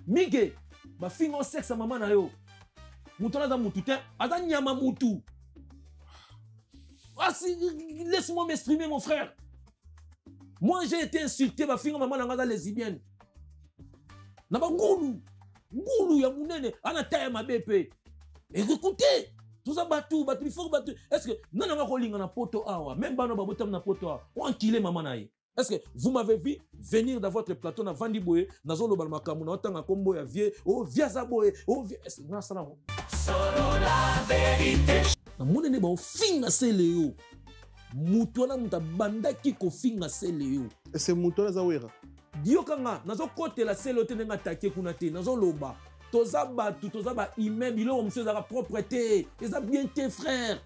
Mige, ba fingo sexe maman na yo. Mouton dans moutou te, aza nyama moutou. Ah, laisse-moi m'exprimer mon frère. Moi j'ai été insulté ba fingo maman na les lesbiennes. Na ba ngulu ya munene ana taille ma BP. Et écoutez, tout ça batou, il faut battre. Est-ce que non on va coller na poto awa, même bano ba botam na poto awa. On enquiller maman na ye. Est-ce que vous m'avez vu venir dans votre plateau na Vandi Boye, na zolo balmakamu na otanga kombo ya vie, oh via za boye, oh via est-ce que na sala mo? Solo la vérité. Na munene ba finga seleo. Mutu na muta bandaki ko finga seleo. Et c'est mutu na zawera. Dio kanga nazo kote la seleo te nga take kuna te, nazo loba. Toza batu, toza ba immeuble, il a monsieur za propreté, ils a bien tes frères.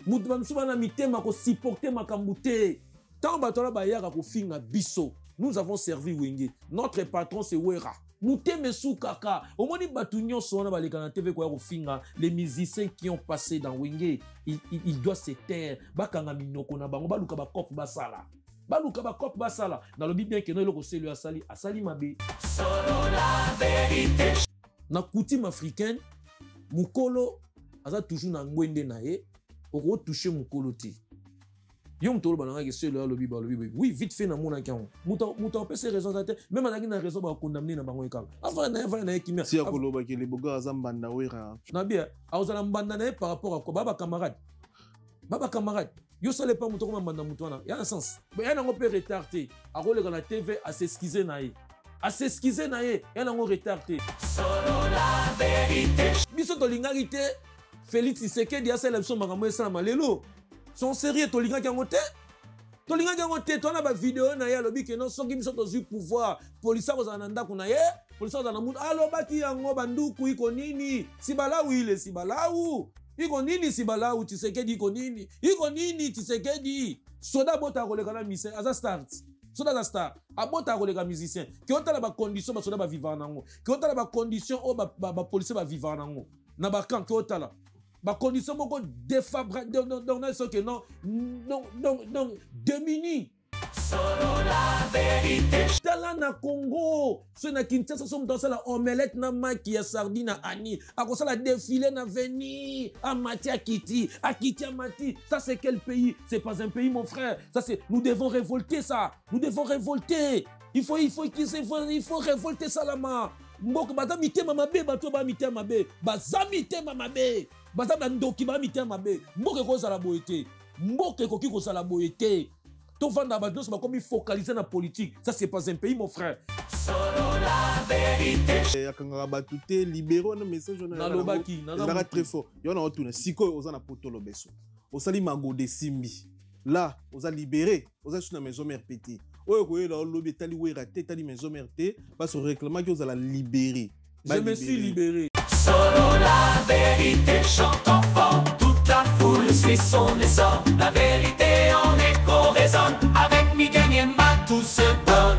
Mutu ba msuba na mitema ko supporter makambute. Tant batola bayaka ko finga biso. Nous avons servi Wenge. Notre patron c'est Wera. Mouteme sou kaka. Au moins batu nyonso na baleka na TV ko finga. Les musiciens qui ont passé dans Wenge, ils doivent se taire. Bakanga minoko na bango baluka ba kop basala. Baluka ba kop basala. Dans le bien que no eloko selu asali mabe. Solo la vérité. Na coutume africaine, mukolo aza toujours na ngwende na ye. Oko toucher mukolo ti. Yom tolo bananga ke seul là lobi. Oui, vite fait na mona kian. Muta pe ses raisons d'être même na na raison ba condamner na bango ekala. Avant na ki si akoloba ke les boga azambanda wera. Na bien, azala mbanda na par rapport à quoi baba camarade. Baba camarade. Yo sale pas muto ko mbanda muto na. Ya na sens. Ya na ngo pe retardé. A role na TV à s'excuser na ye. À s'excuser na ye, ya na ngo retardé. Solo la vérité. Biso to lingaki te. Félix Tshisekedi a celle option makambo esala malelo. Son sérieux tolinga kangote tona ba vidéo na ya lobi ke non soki biso tozu pouvoir police ko za nanda kuna ye police za na mutu alo baki yango banduku iko nini sibalau ile sibalau iko nini sibalau Tshisekedi iko nini Tshisekedi soda bota koleka na mise aza start soda za star abota koleka musicien ki otala ba condition ba soda ba vivre nango ki otala ba condition o ba police ba vivre nango na ba camp ki otala ba condition moko défavorable donc ce que non démuni. Solo la vérité. Tala na Congo, ce na Kinshasa sommes dans la omelette na maki ya sardine ani, a ça la défilé na veni à Mati Akiti, Amati. Ça c'est quel pays? C'est pas un pays mon frère. Ça c'est nous devons révolter ça. Nous devons révolter. Il faut révolter ça là-bas. Mboko baza mitema mabe bato ba mitema mabe baza mitema mabe baza bandoki ba mitema mabe mboke ko sala boyete mboke ko ki ko sala boyete to vanda ba dos ba comme focaliser na politique ça c'est pas un pays mon frère. Solo la vérité. Yakanga batute libéraux na message na lobaki na très fort yo na otuna siko oza na potolo beso osali mago de simbi là oza libéré oza sur na maison mère petit. Oyo koyela lobby tali wera te tali maison mère te parce que réclamant que vous allez libérer. Je me suis libéré. Solo la vérité chante enfant, toute la foule suit son essor. La vérité en écho résonne, avec Miguel Niemba tout se donne.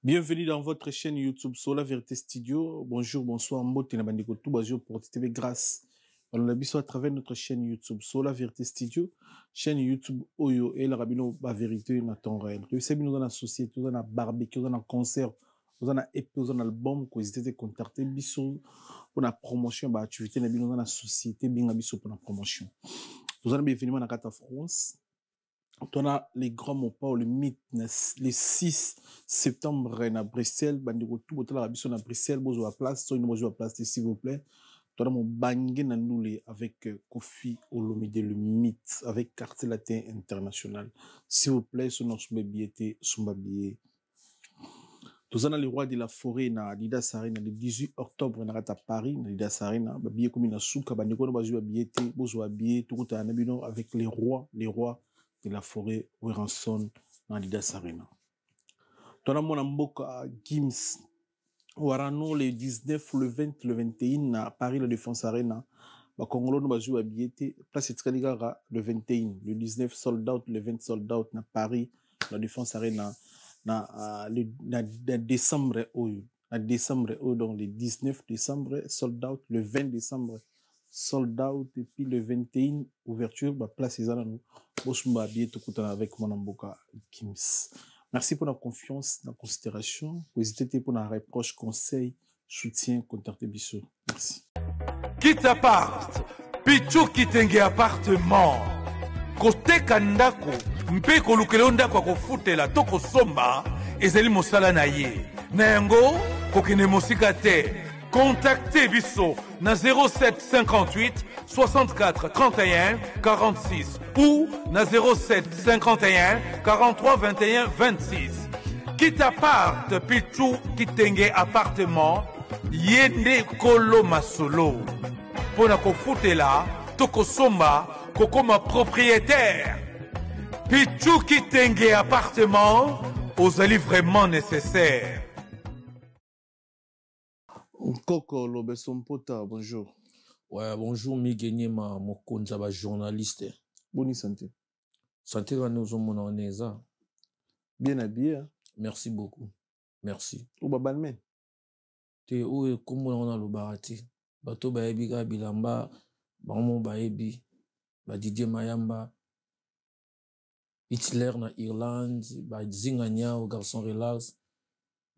Bienvenue dans votre chaîne YouTube Sola Vérité Studio. Bonjour, bonsoir, mbote na bandeko tout bazio pour TV grâce. On a biso à travers notre chaîne YouTube Sola Vérité Studio, chaîne YouTube Oyo et la rabino ba vérité na temps réel. Que c'est nous dans la société, dans la barbecue, dans la concert, dans la épisode, dans l'album, que vous êtes contacté biso pour la promotion, bah activité na bino dans la société, bien biso pour la promotion. Nous allons bienvenue dans la France. On a les grands mots pas le mythe le 6 septembre à Bruxelles, bandeko tout boto la biso na Bruxelles, bozo à place, so bozo à place s'il vous plaît. Toi, mon bangé nanoulé avec Kofi Olomide, le mythe, avec Quartier Latin International. S'il vous plaît, son nom est billetté, son billet. Tous les rois de la forêt, na Adidas Arena, le 18 octobre, na à Paris, na Adidas Arena, billet comme une souka, bandeko bazu a billetté, bozo a billet, tout le monde avec les rois de la forêt, Weranson, na Adidas Arena. Toi, mon amboka Gims. Warano le 19, le 20, le 21 à Paris, la Défense Arena. Bah, Congolo, nous jouer à billetté. Place très ligara le 21, le 19 sold out, le 20 sold out à Paris, la Défense Arena. Le décembre, donc le 19 décembre sold out, le 20 décembre sold out et puis le 21 ouverture. Bah, place Izana nous. Bosumba billetté tout avec mon amboka Kims. Merci pour la confiance, la considération. N'hésitez pas pour la reproche, conseil, soutien, contactez Bissot. Merci. Quitte appart, Pichu Kitenge appartement. Kote kandako, mpe kolukele ndako kofutela to kosomba, ezeli mosala na ye. Na yango, kokene mosika te. Contactez Bissot na 07 58 64 31 46 ou na 07 51 43 21 26. Quitte appart, Pichu Kitenge appartement, yende kolo masolo. Pona kofutela, toko somba, kokoma propriétaire. Pichu Kitenge appartement, ozali vraiment nécessaire. Coco Lobesompota, bonjour. Ouais, bonjour, Miguel ma mokonza ba journaliste. Bonne santé. Santé va nous on Bien habillé. Hein? Merci beaucoup. Merci. Ou babalmen. Te o komona on a lo barati. Bato ba ebi ga bilamba, ba mo ba ebi, ba Didier Mayamba, Hitler na Irlande, ba Zingania au garçon relax.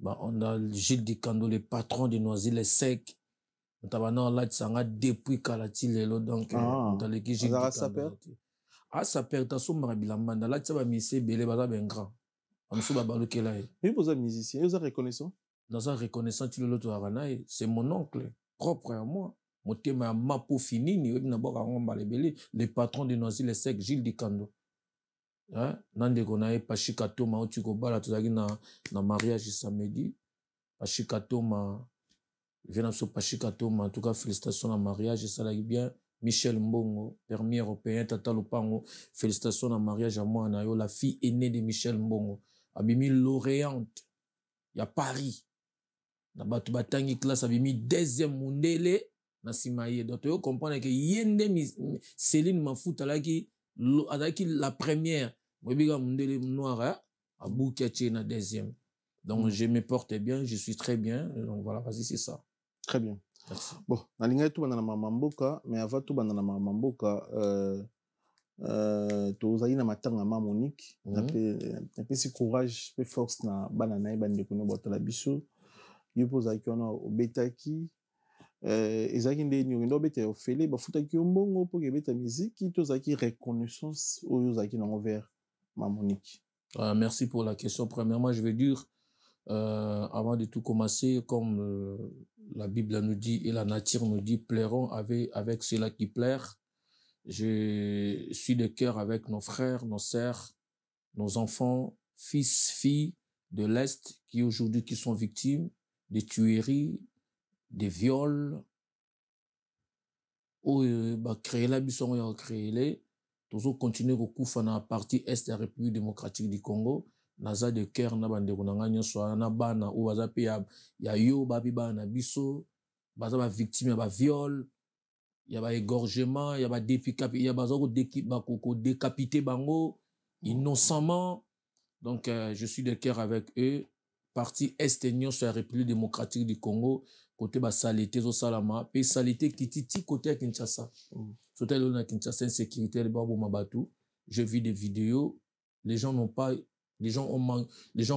Bah, on a Gilles Dikando, le patron de Noisy les secs. On a là sanga depuis Kalati lelo donc on a l'équipe Gilles Dikando. Ah ça perd ta somme marabilamba là ça va misser belé baza ben grand. On se ba baluke là. Mais vous êtes musicien, vous êtes reconnaissant. Dans un reconnaissant tu le aranaï, c'est mon oncle propre à moi. Mon thème à Mapo Finini, na boka ngomba le belé, le patron de Noisy les secs Gilles Dikando. Hein? Nande konae Pachikato ma otiko bala tozaki na mariage samedi. Pachikato ma vient so Pachikato ma en tout cas félicitations na mariage ça l'a bien. Michel Mbongo, permis européen Tata Lupango, félicitations na mariage à moi na yo la fille aînée de Michel Mbongo. Abimi lauréante ya Paris. Na batu batangi classe abimi deuxième mundele na simaye. Donc yo comprendre que yende Céline Mafuta alaki la première. Webiga mundele noir à Boukaché na deuxième. Donc je me porte bien, je suis très bien. Donc voilà, vas-y, c'est ça. Très bien. Merci. Bon, na linga tout bana na mamboka, mais avant tout bana na mamboka tozali na matanga ma Monique, na pe si courage, pe force na bana na bande ko no botala biso. Yo poza ki ona obetaki ezaki ndeni ndo bete ofele bafutaki mbongo pour que beta musique tozaki reconnaissance oyo zaki na envers ma Monique. Merci pour la question. Premièrement, je vais dire, avant de tout commencer, comme la Bible nous dit et la nature nous dit, plairons avec ceux-là qui plairent. Je suis de cœur avec nos frères, nos sœurs, nos enfants, fils, filles de l'Est qui aujourd'hui qui sont victimes de tueries, des viols. Créer la mission, créer les. Toujours continuer au coup na partie est de la République démocratique du Congo. Naza de cœur na bande kunanganya so na bana ou baza pe ya yo babi bana biso baza ba victime ya ba viol, ya ba égorgement, ya ba décapité, ya baza ko décapité bango innocemment. Donc je suis de cœur avec eux. Partie est sur la République démocratique du Congo côté ba salité zo salama pe salité kititi côté à Kinshasa. Surtout là Kinshasa insécurité babo mabatu. Je vis des vidéos, les gens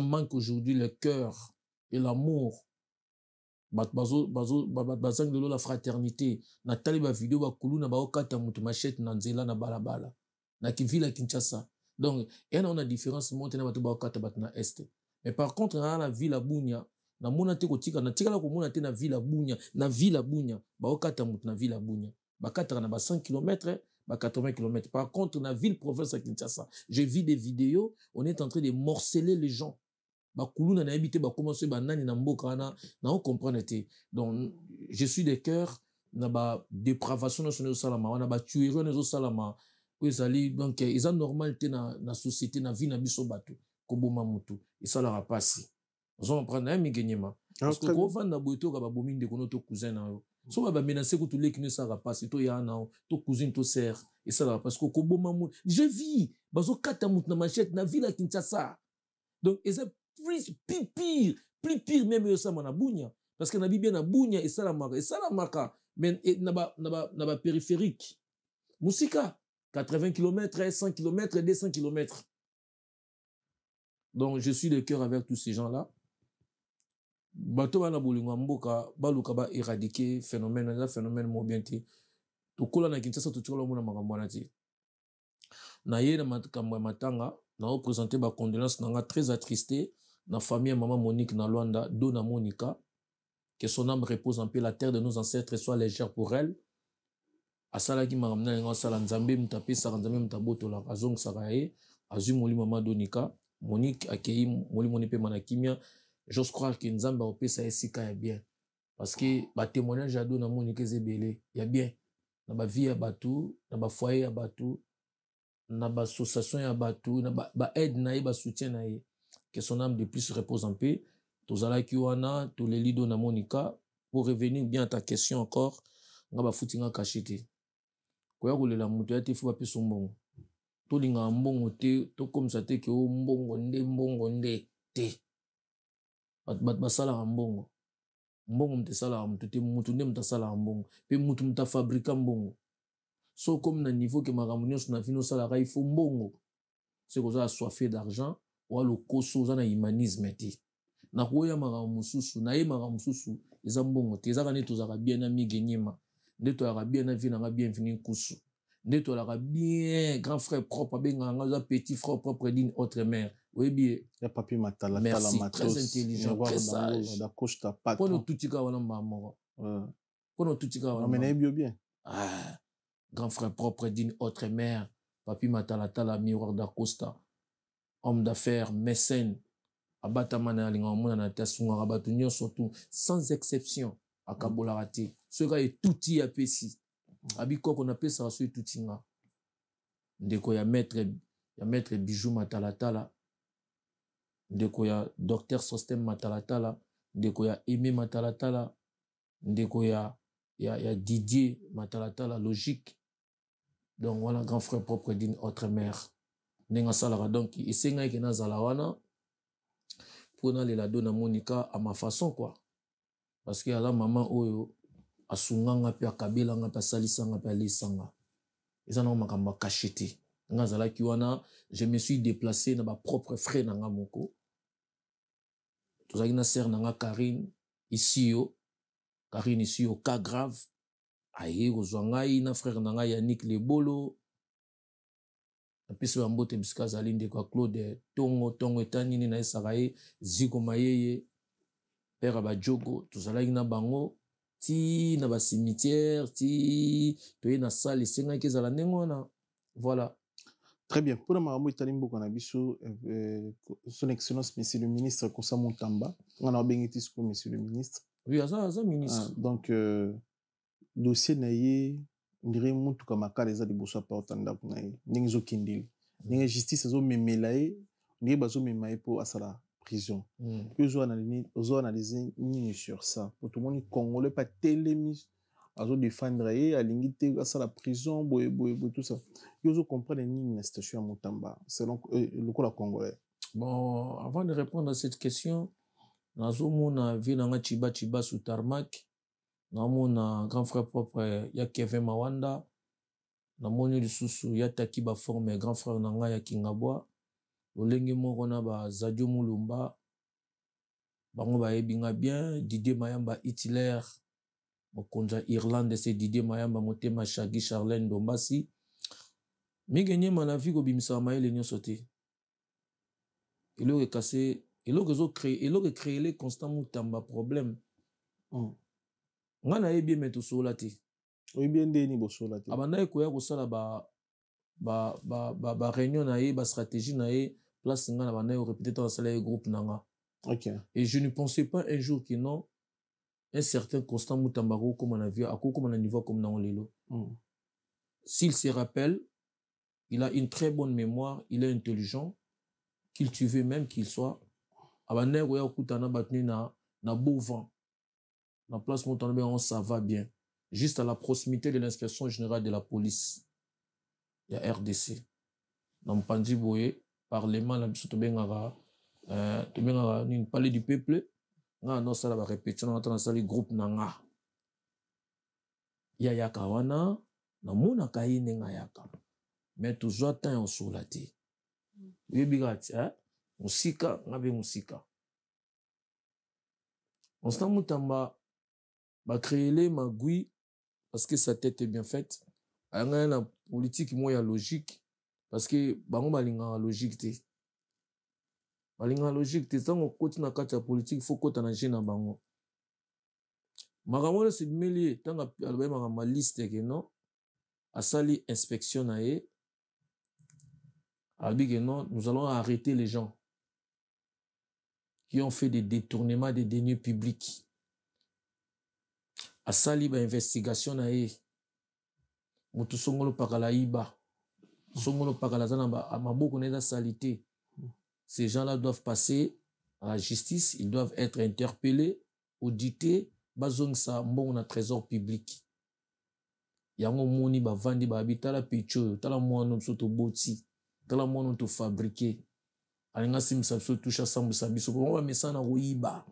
manquent aujourd'hui le cœur et l'amour. Bazang de la fraternité. Na taliba vidéo ba kulu na ba okata mutu machette na nzela na balabala. Na kivila Kinshasa. Donc on a différence monte na batu ba okata bat na est. Mais par contre na la ville à Bunia na mona te kotika na tikala ko mona te na ville à Bunia ba okata mutu na ville à Bunia ba kata na ba 100 km ba 80 km. Par contre na ville province à Kinshasa je vis des vidéos on est en train de morceler les gens ba kuluna na habité ba commencer ba nani na mboka na on comprendre te. Donc je suis de cœur na ba dépravation nationale salama on a ba tuerie na salama ko ezali donc ils ont normalité na société na vie na biso bato koboma mutu et ça leur a passé. On prend un migenyema parce que quand on va boito ka babomi ndeko no to cousin na yo so ba menacer ko to leki ne ça va passer to ya na to cousine to sœur et ça va parce que koboma mutu je vis bazo kata mutu na machette na ville à Kinshasa. Donc c'est plus pire même ça na Bunia parce que na Bible na Bunia et ça la marque mais na ba périphérique musika 80 km 100 km 200 km. Donc, je suis de cœur avec tous ces gens-là. Bato wana bolingo mboka baluka ba éradiquer phénomène là phénomène mobienti. To kola na Kinshasa to tikola mona makambo wana ti. Na ye na makambo matanga na représenter ba condoléances nanga très attristé na famille maman Monique na Luanda dona Monica que son âme repose en paix, la terre de nos ancêtres soit légère pour elle. Asala ki makamna nga sala nzambe mtape sa nzambe mtaboto la azong sakaye azu moli maman Donika Monique akei moli moni pe manakimia. J'ose croire que Nzamba au ça esika ya bien parce que ba témoignage ado na Monique Zebele ya bien na ba vie ya batu na ba foyer ya batu na ba association ya batu na ba aide na ba soutien na ye que son âme de plus repose en paix. Tozala ki wana to le lido na Monica pour revenir bien à ta question encore nga ba futinga kachete ko ya kolela mutu ya te fu ba peso mbongo to linga mbongo te to comme ça te ke o mbongo nde te bat basala mbongo mbongo mtesala mtu te mutu nde mtasala mbongo pe mutu mtafabrika mbongo so comme na niveau que makamunyo na fino sala ka il faut mbongo c'est que ça soifé d'argent ou le koso za na humanisme te na koya makamususu na ye makamususu eza mbongo te eza kana tozaka bien na migenyema nde tozaka bien na vie na bienvenue kusu nde tozaka bien grand frère propre benga nga petit frère propre d'une autre mère. Oui, bien. Il y a papier matala. Merci, très intelligent, très sage. Kono tutika wana maman. Kono tutika wana. Mais n'est bien. Ah, grand frère propre d'une autre mère. Papi matala tala miroir d'Acosta. Homme d'affaires, mécène. Abatamana alinga mona na tasunga abatunyo surtout sans exception akabola raté. Ce gars est touti à pesi. Abiko qu'on appelle ça sur tutinga. Ndeko ya maître bijou matala tala. Ndeko ya docteur Sostem Matalatala, ndeko ya Aimé Matalatala, ndeko ya Didier Matalatala, logique. Donc voilà, grand frère propre d'une autre mère. Nenga salara donc isenga ikena zalawana pour na le la dona Monica à ma façon quoi. Parce que la maman oyo asunganga pe akabela nga pe salisanga pe alisanga. Ils en ont makamba cachete. Ngazala kiwana, je me suis déplacé dans ma propre frère nanga moko. Tozaki na sœur nanga Karine ici au cas grave. Aye kozwangai na frère nanga Yannick Lebolo. Apiso ya mbote bisika zalinde kwa Claude tongo etanini na esakaye Zigo Mayeye père Abadjogo tozalaki na bango ti na ba cimetière ti toye na salle senga kezala ndengona. Voilà. Très bien. Pour Maramou Italimbo Kanabiso, son excellence, monsieur le ministre, Kosa Moutamba, on a bien été sur monsieur le ministre. Oui, ça, ministre. Donc, dossier naïe, on dirait que comme à cas les a des bourses à portanda pour naïe, n'enzo kindil, n'enzo justice zo memelaye, n'enzo bazo memaye pour asala prison. Puis on analyser ni sur ça. Pour tout le monde congolais pas télémis. Azo défendre à l'ingité à la prison boy tout ça ils comprendre ni situation à Moutamba selon le coup la congolais. Bon, avant de répondre à cette question, nazo mona vie na chiba sous tarmac na mona grand frère propre ya Kevin Mawanda na moni lisusu ya Takiba forme grand frère nanga ya Kingabwa olenge moko na ba Zadio Mulumba bango ba ebinga bien Didier Mayamba Hitler Mokonja Irlande c'est Didier Mayamba Motema Shagi Charlène Dombasi. Migenye manavi ko bimisa maele nyonso te. Elo cassé, elo créé les constamment tamba problème. Ngana ebie meto sola te. Oui bien deni bo sola te. Abanda ekoya ko sala ba réunion na ye, ba stratégie na ye, place ngana banda yo répéter dans sala groupe nanga. OK. Et je ne pensais pas un jour que non un certain Constant Moutambaro comme on a vu à quoi comme on a niveau comme dans Lelo. S'il se rappelle, il a une très bonne mémoire, il est intelligent, cultivé même qu'il soit. Abane oya okutana batni na beau vent. La place Moutambaro ça va bien. Juste à la proximité de l'inspection générale de la police. Il y a RDC. Dans Pandi Boye, parlement la biso to bengara ni palais du peuple. Non, ça va répéter dans le groupe nanga. Ya yaka wana na mona kaine nga yaka. Mais toujours temps on solati. Oui bigati hein. musika ngabe musika Constant Moutamba va créer les magouilles parce que sa tête est bien faite. Il y a une politique moins logique parce que bango balinga logique te. Balinga logique te tant on continue na la politique faut qu'on t'en agisse na bango. Magamona c'est mêlé tant que ma liste que non a sali inspection na e. Albi que non nous allons arrêter les gens qui ont fait des détournements des deniers publics. A sali ba investigation na e. Mutu songolo pakala iba. Songolo pakala zana ba maboko neza salité. Ces gens-là doivent passer à la justice, ils doivent être interpellés, audités, bazong sa mbongo na trésor public. Yango moni ba vandi ba habitala picho, tala mwana msoto boti, tala mwana to fabriquer. Alinga simsa so toucha sambu sabiso, ba mesana roiba.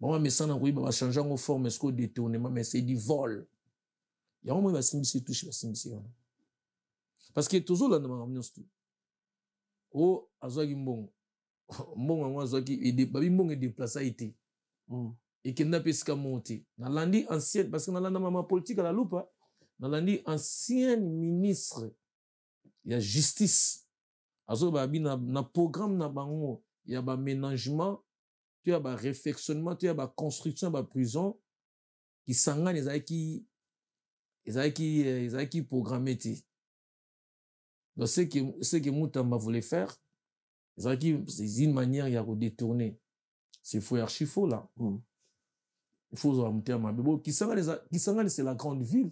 Ba mesana roiba ba changer en forme est-ce que détournement mais c'est du vol. Yango mo ba simbisi touche ba simbisi. Parce que toujours là na ngamnyosto. O azwaki mbongo mbongo azwaki ide babi mbongo e déplacer été et kenda pesika monter na landi ancienne parce que na landa mama politique à la loupa na landi ancienne ministre ya justice azo babi na programme na bango ya ba ménagement tu ya ba réfectionnement tu ya ba construction ba prison qui sangane ezaki programmé ti. Donc, ce que Moutamba voulait faire, c'est une manière de détourner. C'est faux, archi faux là. Il faut se Moutamba. Mais Kisangani, c'est la grande ville.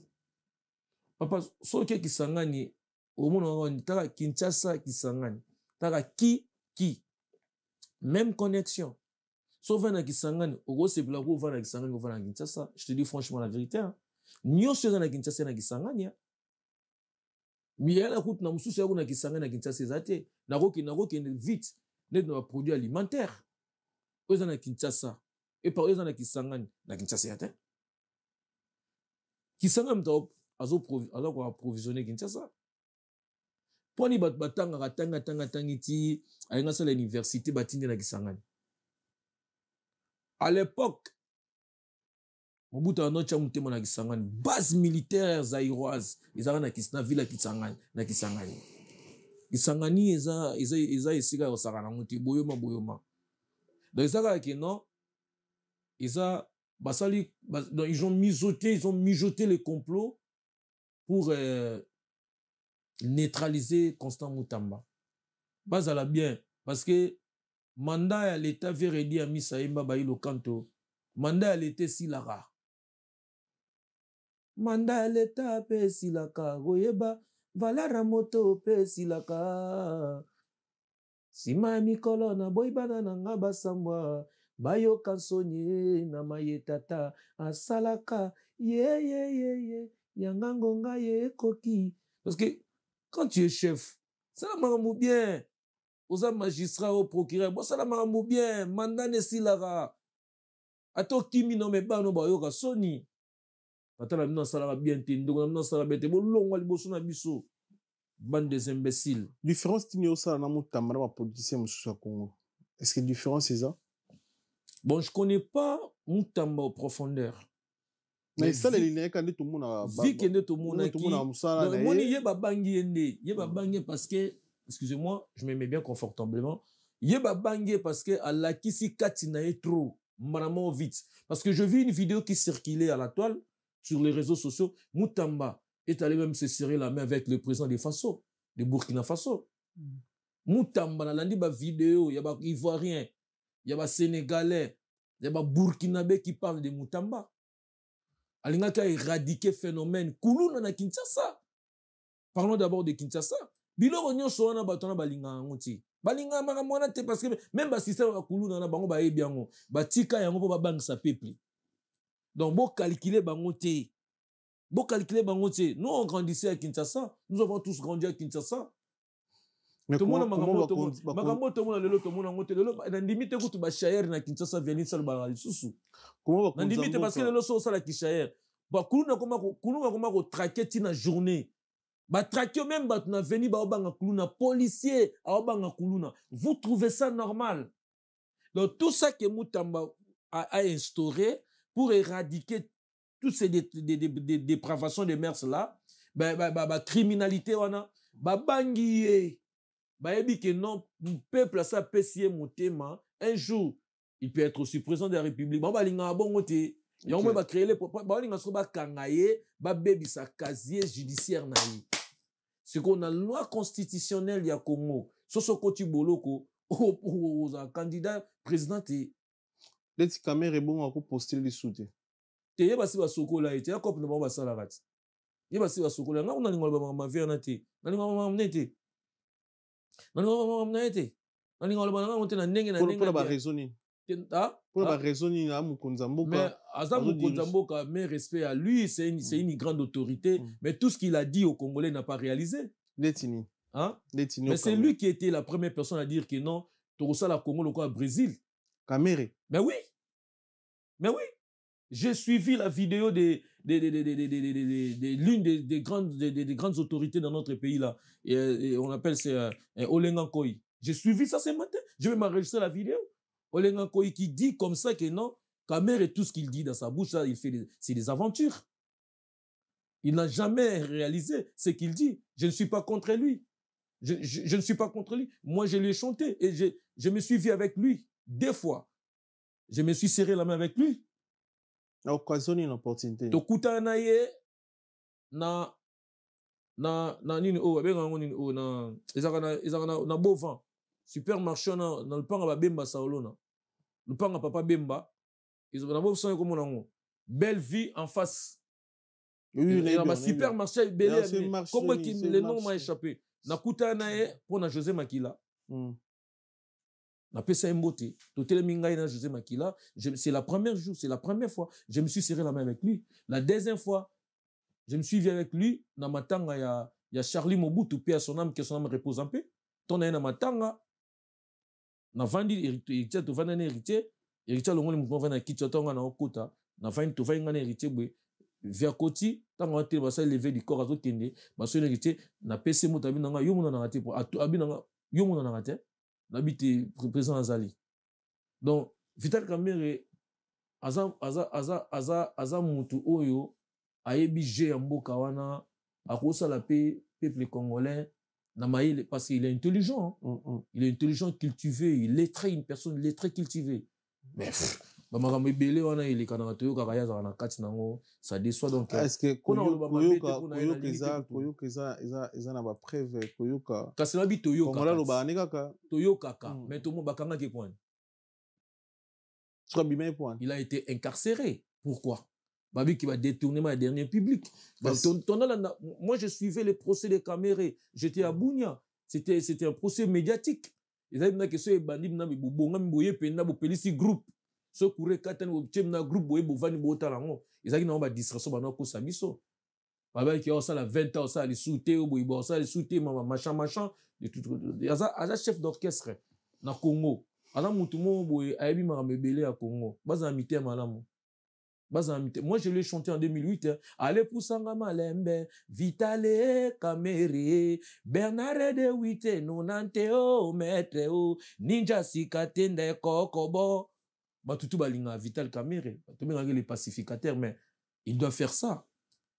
Papa, ce qui est Kisangani, au monde, on a Kinshasa, Kisangani. Tara qui. Même connexion. Sauf que Kisangani, au gros, c'est pour la roue, on va Kisangani, on va Kinshasa. Je te dis franchement la vérité. Nous sommes à Kinshasa, à Kisangani. Mais il y a la route na mususu ya kuna Kisangani na Kinshasa ezate na roki vite net na produits alimentaires oza na Kinshasa et par oza na Kisangani na Kinshasa yate Kisangani mto azo ko approvisionner Kinshasa poni batanga tangiti ayenga sala université batinde na Kisangani à l'époque Mobutu anocha mutema na Kisangani base militaire zaïroise ezaka na Kisna villa Kisangani na Kisangani Kisangani eza esika osaka na muti boyoma donc ezaka que non eza basali donc ils ont mijoté les complots pour neutraliser Constant Moutamba bazala bien parce que mandat à l'état veredi a mis Saïmba Baïlo Kanto mandat à l'état Silara Manda leta pe silaka goyeba valara moto pe silaka sima mikolo na boybana na nga basambwa bayo kansonye na mayetata asalaka ye yangango nga ye koki parce que quand tu es chef ça la maramou bien aux magistrats au procureur bon ça la maramou bien manda ne silara ato kimi no mebano bayo kasoni atala mna sala bien tindo mna sala bete bolongo liboso na biso bande des imbéciles différence tinyo sala na Moutamba na politicien mususu ya Congo est-ce que différence c'est ça bon je connais pas Moutamba en profondeur mais ça les lignes quand tout monde a vu que tout monde a qui moni yeba bangi ende yeba bangi parce que excusez-moi je me mets bien confortablement yeba bangi parce que ala kisi katina est trop vraiment vite parce que je vis une vidéo qui circulait à la toile sur les réseaux sociaux, Moutamba est allé même se serrer la main avec le président de Faso, de Burkina Faso. Moutamba, dans la vidéo, il y a des Ivoiriens, il y a des Sénégalais, il y a des Burkinabés qui parlent de Moutamba. Alinga a éradiqué le phénomène. Koulouna na Kinshasa. Parlons d'abord de Kinshasa. Bilo onyo soana batona balinga ngoti. Balinga maramona te parce que même ba système wa Koulouna na bango ba ebiango. Ba tika yango po ba bangisa peuple. Donc, bon calculer bangote. Nous, on grandissait à Kinshasa. Nous avons tous grandi à Kinshasa. Mais tout le monde a limite que tu vas chayer na Kinshasa venir sur le barrage sous. Comment va limite parce que le sol ça la Kinshasa. Bah, Koulouna comment traquer tina journée. Batraquio même batuna veni baobanga kuluna policier aobanga kuluna. Vous trouvez ça normal? Donc tout ça que Moutamba a instauré pour éradiquer toutes ces dépravations des mœurs là, criminalité wana, bangi bayebi que non peuple ça pesier motema un jour il peut être aussi président de la République. Balinga bongo te. Yomwe ba créer les balinga so ba kangaye ba bebisa casier judiciaire na yi. C'est qu'on a loi constitutionnelle ya Congo. Soso koti boloko aux candidat président te. Les caméras bon à poster les soutes. Te yeba si ba sokola ete ya kop no ba sala rat. Yeba si ba sokola nga on a lingola ba ma vie na te. Na lingola ma mnete. Na lingola ma mnete. Na lingola ba nga on te na ndenge na ndenge. Pour la raisonner. Pour la raisonner à Mukonzamboka. Mais Azam Mukonzamboka, mais respect à lui, c'est une grande autorité. Mais tout ce qu'il a dit aux Congolais n'a pas réalisé. Netini. Hein? Mais c'est lui qui était la première personne à dire que non, Torosa la Congo, le quoi, Brésil. Caméré. Mais oui. Mais oui. J'ai suivi la vidéo de l'une des grandes autorités dans notre pays là. Et on appelle ça Olenga Koyi. J'ai suivi ça ce matin. Je vais m'enregistrer la vidéo. Olenga Koyi qui dit comme ça que non, Kamer et tout ce qu'il dit dans sa bouche, là, c'est des aventures. Il n'a jamais réalisé ce qu'il dit. Je ne suis pas contre lui. Je ne suis pas contre lui. Moi, je lui ai chanté et je me suis vu avec lui 2 fois. Je me suis serré la main avec lui. Occasionné une opportunité. Tokuta na ye na nini o abenga nini o na ezaka beau vent. Supermarché na le panga ba bemba saolona. Le panga papa bemba. Ils ont beau son comme on belle vie en face. Oui, il y a un supermarché belé. Comment le nom m'a échappé. Na kuta na ye pour na José Makila. Na pesa mbote. Totele mingai na José Makila. C'est la première fois. Je me suis serré la main avec lui. La deuxième fois, je me suis vu avec lui. Na matanga ya Charlie Mobutu, paix à son âme, que son âme repose en paix. Ton na matanga. Na vandi héritier, to vandi héritier. Héritier longoli mouton vandi na kitcha tonga na okota. Na vandi to vandi ngana héritier bwe. Vers Koti, tant qu'on a été levé du corps à tout kende, ma soeur héritier, na PC motabi nanga yomuna na raté pour abi nanga yomuna na raté. N'habite président Azali. Donc, Vital Kamerhe, aza mutu oyo, ayebi je amboka wana, akosa la paix, peuple congolais, parce qu'il est intelligent. Il est intelligent, cultivé, il est très une personne, il est très cultivé. Mais, ça déçoit donc. Est-ce que Koyoka eza na ba preuve Koyoka Kaselabi Toyoka Toyoka mais tout le monde bakanga ke point. Il a été incarcéré. Pourquoi? Babi qui va détourner ma dernière public. Moi je suivais les procès de Kamerhe. J'étais à Bunia. C'était un procès médiatique. Ils avaient dit que ce bandit na bobonga mboye penda bo pelisi groupe. Ce courait katan ou na groupe boye bovani botalango. Ils avaient dit na ba distraction ba ko sabiso. Baba qui a ça la 20 ans ça les souté ou boye ça les souté machin de tout aza chef d'orchestre na Congo. Ala mutu mo boye ayebi ma mebele à Congo. Baza mité malamu. Moi, je l'ai chanté en 2008. Allez pour Sanga Malembe, Vitale Kamerhe, Bernard de Wite, Nonanteo, Maître, Ninja Sikatende, Kokobo. Batutu Balinga, Vital Kamerhe. Tout le monde les pacificateurs, mais il doit faire ça.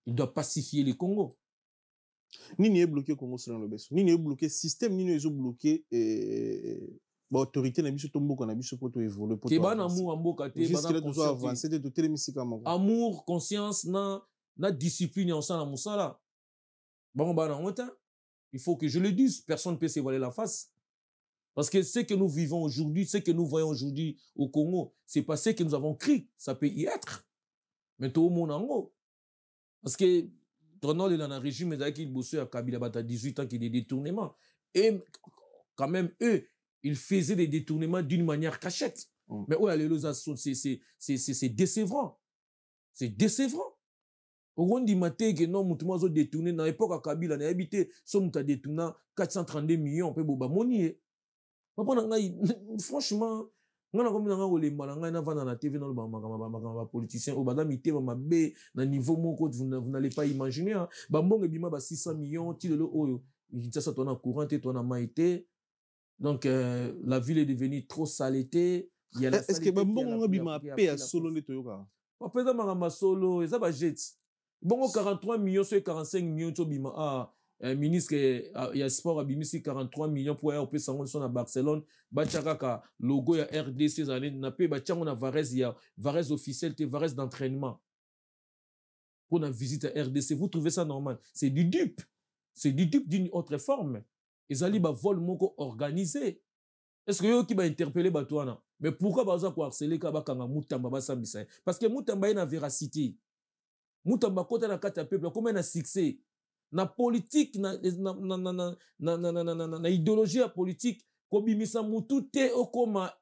Il doit pacifier le Congo. Nini est bloqué Congo selon le Besso. Nini est bloqué système, Nini est bloqué. Autorité na biso tombo na biso poto évoluer poto amour conscience na discipline ensemble na musala bon bana monta il faut que je le dise personne ne peut se voiler la face parce que ce que nous vivons aujourd'hui ce que nous voyons aujourd'hui au Congo c'est pas ce que nous avons cru ça peut y être mais tout le monde en haut parce que pendant le régime il bossait à Kabila bata 18 ans qui des détournements et quand même eux ils faisaient des détournements d'une manière cachette. Mais où aller c'est décevant. C'est décevant. Au grand du matin que non mutumo zo détourné dans l'époque à Kabila na habité so muta détourné 432 millions pe boba monier. Papa ngai franchement ngana comme nanga olemba na ngai na vana na TV na ba politiciens au bada mitema mabe na niveau moko vous n'allez pas imaginer hein. Ba mbongo bima ba 600 millions ti lelo oyo ça toi na courant et toi na maïté donc la ville est devenue trop saleté. Est-ce que ba mbongo bima pe à solo ne toyoka pas peut ma solo et ça ba jet bongo 43 millions sur 45 millions to bima ministre il y a sport abimisi 43 millions pour aller sango son à Barcelone bachaka logo ya RDC zane na pe bachango na Varese ya Varese officiel te Varese d'entraînement pour la visite à RDC. Vous trouvez ça normal? C'est du dupe d'une autre forme. Ils allaient ba vol moko organisé. Est-ce que yo qui va interpeller batouana? Mais pourquoi baza ko harceler ka bakanga mutamba basambisa? Parce que mutamba ina véracité. Mutamba kota na kata peuple comme na succès. Na politique na idéologie ya politique ko bimisa mutu te okoma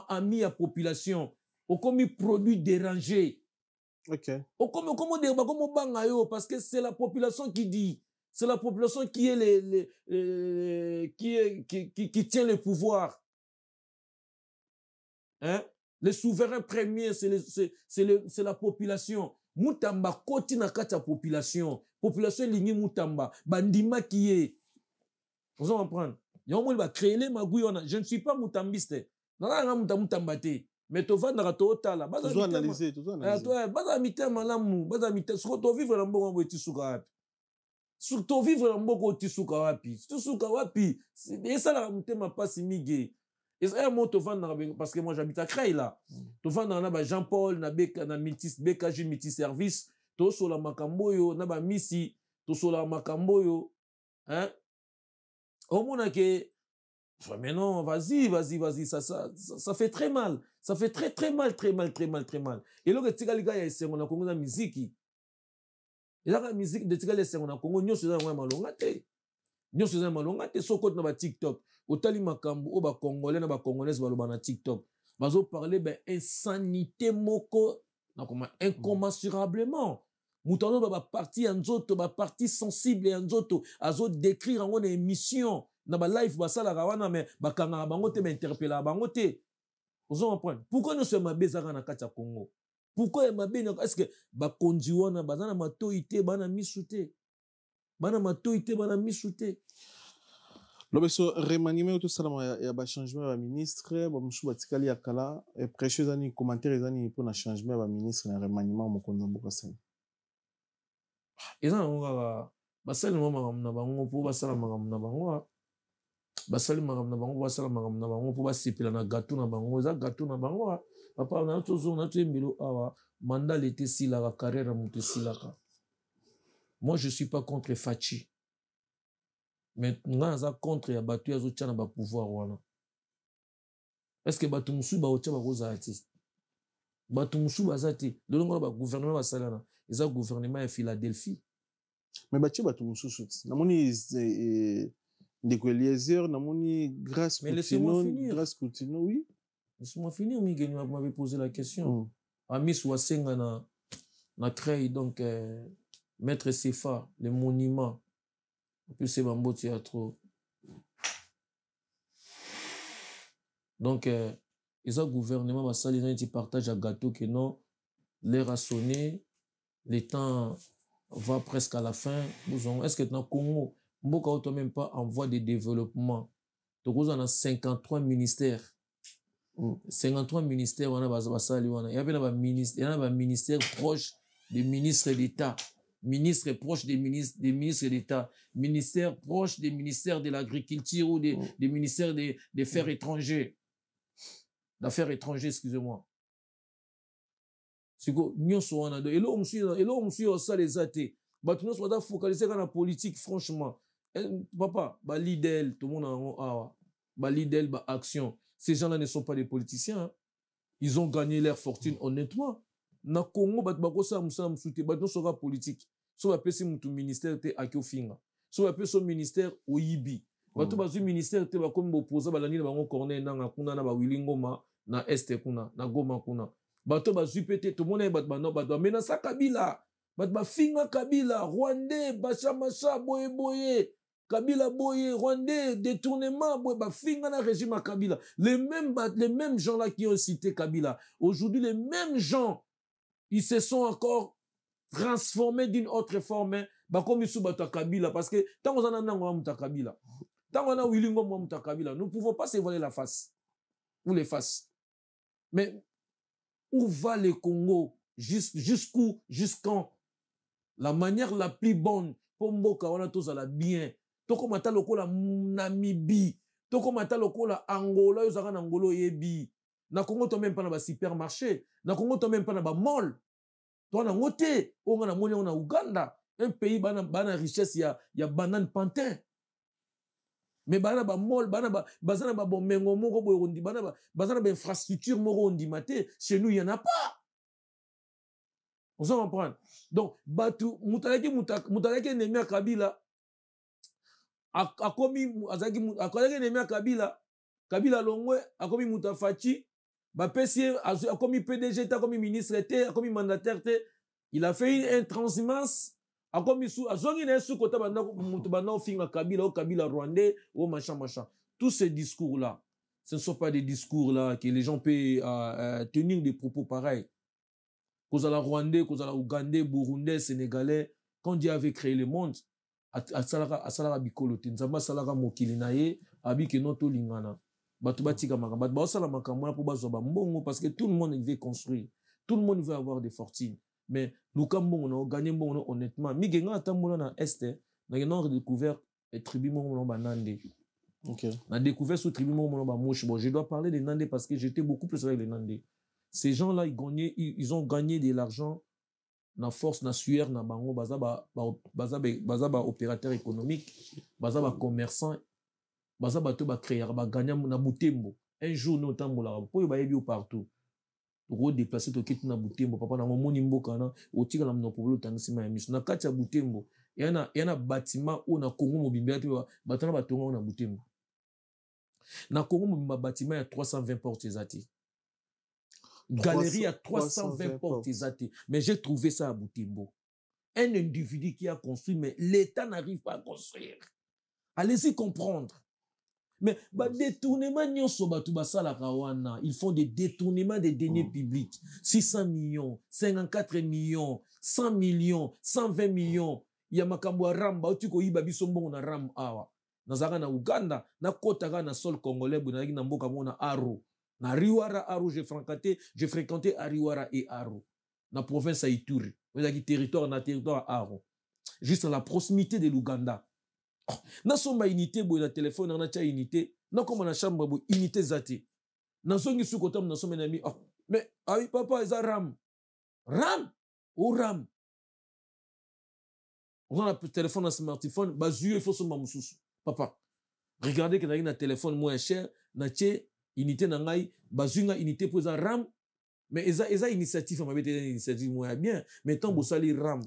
ami ya population, okomi produit dérangé. OK. Comment dire comme bangayo parce que c'est la population qui dit, c'est la population qui est qui tient le pouvoir. Hein? Le souverain premier c'est la population. Mutamba koti na kata population lingi mutamba bandima qui est. Vous en comprendre? Yomol va créer les magouillona. Je ne suis pas mutambiste. Nana mutamba te. Mais tu vas dans to tala. Toujours analyser, toujours analyser. Toi, baza mitema lamu, baza mitema. Sur to vivre dans bongo tisuka. Sur to vivre dans bongo tisuka wapi. Tisuka wapi. Et ça la mutema pas simigé. Et ça moi to vendre parce que moi j'habite à Creil là. To vendre na ba Jean-Paul na beka na BKJ multi service. To so la makamboyo na ba misi, to so la makamboyo. Hein? Au moins que mais non, vas-y, ça fait très mal. Ça fait très mal. Et là, tu as les c'est on a Congo la musique. Et là, la musique de Tigali, c'est on a Congo, nous sommes en malongate. Nous sommes en malongate, so côté na TikTok. Otali makambo, oba Congolais, na ba Congolaise, ba na TikTok. Bazo parler, ben, insanité moko, incommensurablement. Moutano ba parti anzoto, ba parti sensible anzoto, azo décrire en une émission. Na ba live ba sala rawana mais ba kanga bango te ba interpeller bango te. Vous en comprenez? Pourquoi nous sommes mabezaka na kati ya Congo? Pourquoi mabena est-ce que ba konji wana bazana matoité bana misute? Bana matoité bana misute. Lobeso remaniement tout ça ya ba changement ya ministre, ba musu batikali yakala et précieux ani commentaire ani pour na changement ya ministre na remaniement mokonda mboka sana. Eza ngaka basali mama na bango pour basala magam na bango. Basali magam na bango basala magam na bango pour basipela na gâteau na bango za gâteau na bango papa na tozo na tuembelo awa mandat l'été si la carrière monte si la. Moi je suis pas contre Fachi. Mais nga za contre ya batu ya zo tchana ba pouvoir wana. Est-ce que batu musu ba ocha ba koza ati? Batu musu bazati le longo ba gouvernement basala na eza gouvernement ya Philadelphie. Mais batu musu na moni Ndeko Eliezer, namoni grâce Coutinho, oui. Laisse-moi finir, Miguel m'avait posé la question. Amis Wasenga na créé donc Maître Sefa, le monument. En plus c'est un beau théâtre. Donc ils ont gouvernement va ça les gens partagent à gâteau que non, l'heure a sonné, le temps va presque à la fin. Est-ce que dans Congo Mboka auto même pas en voie de développement. Donc on a 53 ministères. 53 ministères on a basali wana. Il y avait un ministère proche des ministres d'État, ministre proche des ministres d'État, ministère proche des ministères de l'agriculture ou des ministères des affaires étrangères. D'affaires étrangères, excusez-moi. C'est quoi nyonso wana do elo monsieur ça les athées. Bah tu nous soit focaliser dans la politique franchement. Papa, ba Lidl, tout le monde a ba Lidl, ba Action. Ces gens-là ne sont pas des politiciens. Hein. Ils ont gagné leur fortune honnêtement. Na Congo, ba kosa musala musute, ba non sera politique. So ba pesi mutu ministère te akiofinga. So ba pesi ministère oyibi. Ba to ba zu ministère te ba comme opposant ba lani na bango corner na kuna na ba Wilingoma na Este kuna, na Goma kuna. Ba to ba zu pété tout le monde ba menacer Kabila. Ba finga Kabila, Rwandais, Bachamacha, boye. Kabila boye, Rwandais, détournement, boye, bah, finga na régime à Kabila. Les mêmes gens là qui ont cité Kabila, aujourd'hui, les mêmes gens, ils se sont encore transformés d'une autre forme, bah, comme ils sont Kabila, parce que tant qu'on en a Kabila, tant qu'on a Willingo Kabila, nous ne pouvons pas se voiler la face, ou les faces. Mais où va le Congo? Jusqu'où? Jusqu'en? La manière la plus bonne pour Mboka, on a tous à la bien. Toko mata lokola Namibie, toko mata lokola Angola, yozaka na Angola yebi. Na Congo to même pas na ba supermarché, na Congo to même pas na ba mall. To na ngote, on na moni on na Uganda, un pays bana richesse ya banane pantin. Mais bana ba mall, bazana ba bomengo moko boyondi, bazana ba infrastructure moko on mate, chez nous il y en a pas. On s'en comprend. Donc batu mutalaki nemi Kabila akomi nemi Kabila longwe akomi mutafachi ba pesi akomi PDG akomi ministre akomi mandataire te, il a fait une transhumance akomi sou azongi na sou kota banda mutu banda finga Kabila rwandais ou machin. Tous ces discours là, ce ne sont pas des discours là que les gens peuvent tenir des propos pareils. Kozala Rwandais, Kozala Ougandais, Burundais, Sénégalais, quand Dieu avait créé le monde, asalara bikolo te, nzamba asalara mokili na ye, abi ke noto lingana. Batu batika makamba, ba osala makambo po bazoba mbongo parce que tout le monde veut construire. Tout le monde veut avoir des fortunes. Mais luka mbongo na gagner mbongo honnêtement, mi genga atambola na este, na gena découvert et tribu mo ba nande. OK. Na découvert sous tribu mo ba mouche. Bon, je dois parler des nande parce que j'étais beaucoup plus avec les nande. Ces gens-là, ils ont gagné de l'argent na force, na sueur, na bango, bazaba opérateur économique, bazaba commerçant, bazaba to ba créer, ba gagner na Butembo. Un jour, nous tambo la, po yo ba yebi partout. Ro déplacer to kiti na Butembo, papa na moni mboka na, otika na mnopolo tanisima ya miso. Na kati ya Butembo, yana bâtiment ou na Congo mobimba te batana batonga na Butembo. Na Congo mobimba bâtiment ya 320 portes ezati. Galerie à 320 portes exactes. Mais j'ai trouvé ça à Butembo. Un individu qui a construit, mais l'État n'arrive pas à construire. Allez-y comprendre. Mais détournement, ils font des détournements des deniers publics. 600 millions, 54 millions, 100 millions, 120 millions. Il y a makambo ramba, tu ko yiba bisombo na ram awa. Nazaka na Uganda, na kotaka na sol congolais, bunaki na mboka mona aro. Na Riwara Aro, j'ai fréquenté Ariwara et Aro. Na province à Ituri. Vous avez territoire Aro. Juste à la proximité de l'Ouganda. Na somba unité, na téléphone, na tia unité. Na comme na chambre, unité zate. Na songi sou kotam, na somba nami. Mais, aïe, papa, ils ont ram. Ram? Ou ram? On a un téléphone, un smartphone, bazu, il faut son mamoussous. Papa, regardez que na un téléphone moins cher, na tia unité nangai bazunga unité pour ça ram mais eza initiative ma bête initiative moi bien mais tant bosali ram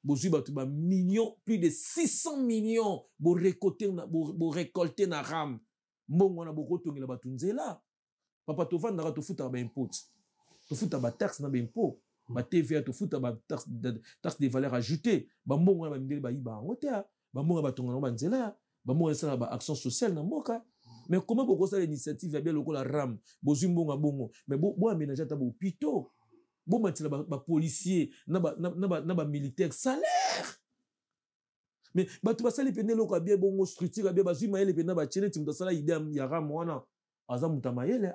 bozu batu ba millions plus de 600 millions bo récolter na ram mbongo na boko tongela batu nzela papa to vanda to futa ba impôt to futa ba taxe na ba impôt ba TVA to futa ba taxe de valeur ajoutée ba mbongo na ba mindeli ba iba ngotea ba mbongo ba tonga na ba nzela ba mbongo na ba action sociale na mboka. Mais comment vous avez l'initiative bien le la ram, bozumbonga bongo, mais bo aménager ta bo pito, bo matila ba policier, na ba militaire salaire. Mais ba tu ba sali pene loko bien bongo structure bien bazuma ele pene ba chene tim sala idée ya ram wana aza mutamayele.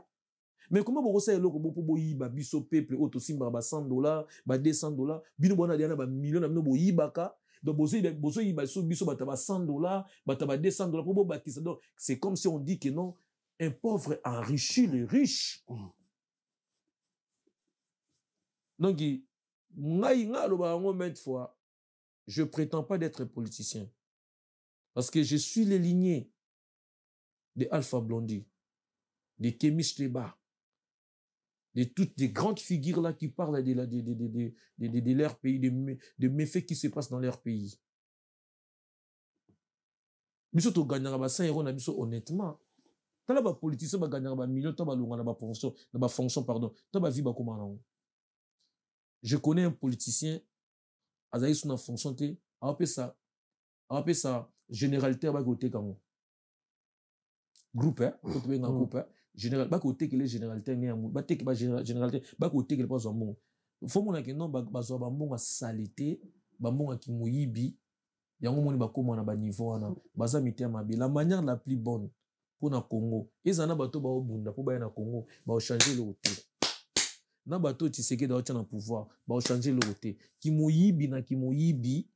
Mais comment vous avez loko bo yiba biso peuple auto simba ba $100, ba $200, bino bona diana ba million na bino bo yibaka. Donc, biso bataba $100, bataba $200 pour bâtir. Donc, c'est comme si on dit que non, un pauvre enrichit les riches. Donc, je prétends pas d'être politicien. Parce que je suis les lignées de Alpha Blondy, de Kémy Teba, de toutes les grandes figures là qui parlent de leur pays, de méfaits qui se passent dans leur pays. Biso to gagnera ba 100 € na biso honnêtement. Tala ba politicien ba gagnera ba million to ba longa na ba fonction pardon, to ba vie ba koma na. Je connais un politicien azali sous na fonction te, a appelé ça généralité ba côté comme groupe ko to nga groupe général ba côté que les généralités ngi amu ba teke ba généralité ba côté que les pas mbongo faut mona ke non ba zo ba mbongo salité ba mbongo ki muyibi yango moni ba koma na ba niveau wana baza mitema bi la manière la plus bonne pour na Congo ezana bato ba obunda pour ba na Congo ba changer le côté na bato Tshisekedi da na pouvoir ba changer le côté ki muyibi na ki muyibi.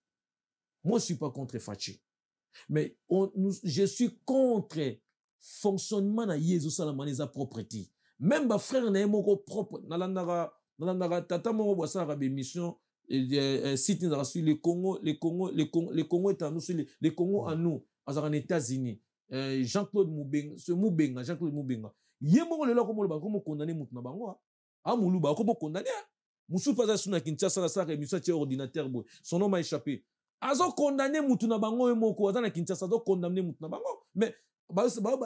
Moi je suis pas contre Fachi mais je suis contre fonctionnement na Yesu Salamaniza propriété même ba frère na moko propre nalandaka tata moko bo sa ba mission site na sur le Congo est à nous sur les Congo à nous en États-Unis Jean-Claude Moubenga Jean-Claude Moubenga yemoko le loko mo ba ko condamner mutu na bango a mulu ba ko condamner musu pas suna Kinshasa la sa émission sur ordinateur bo son nom m'a échappé azo condamner mutu na bango yemoko azana Kinshasa azo condamner mutu na bango mais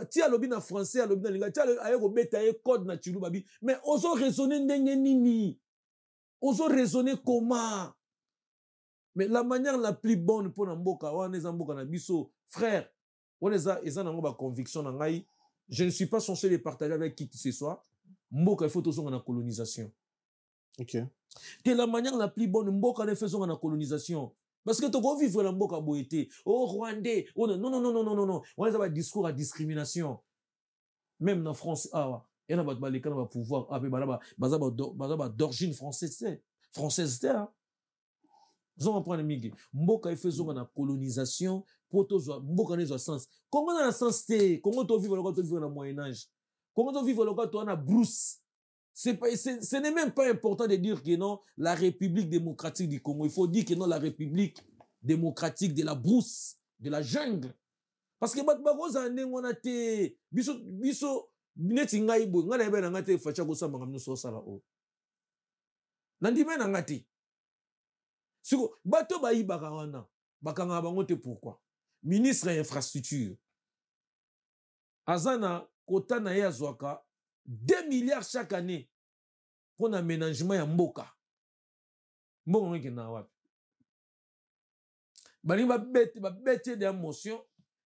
ti alobi na français alobi na linga ti aye ko beta ye code na chilu babi mais ozo raisonner ndenge nini ozo raisonner comment mais la manière la plus bonne pour na mboka wana eza mboka na biso frère on eza nango ba conviction na ngai je ne suis pas censé les partager avec qui que ce soit mboka il faut tozonga na colonisation OK que la manière la plus bonne mboka ne faisons na colonisation parce que tu vas vivre dans mboka boité oh rwandais oh non on a un discours à discrimination même en France ah il y a ba les kana ba pouvoir ah ba d'origine française hein ils ont prendre migi mboka faisons na colonisation pour to mboka ne zo sens comment dans le sens té comment to vivre dans moyen âge comment to vivre dans na brousse. Ce n'est même pas important de dire que non, la République démocratique du Congo. Il faut dire que non, la République démocratique de la brousse, de la jungle. Parce que on a été biso neti ngai bo ngana be na ngate facha ko samba ngamno so sala o. Nandi me na ngati. Siko bato ba ibaka wana bakanga bango te pourquoi? Ministre de infrastructure. Azana kota na ya zwaka 2 milliards chaque année pour l'aménagement ya mboka. Mbongo ngeke na wapi. Bani ba bête de motion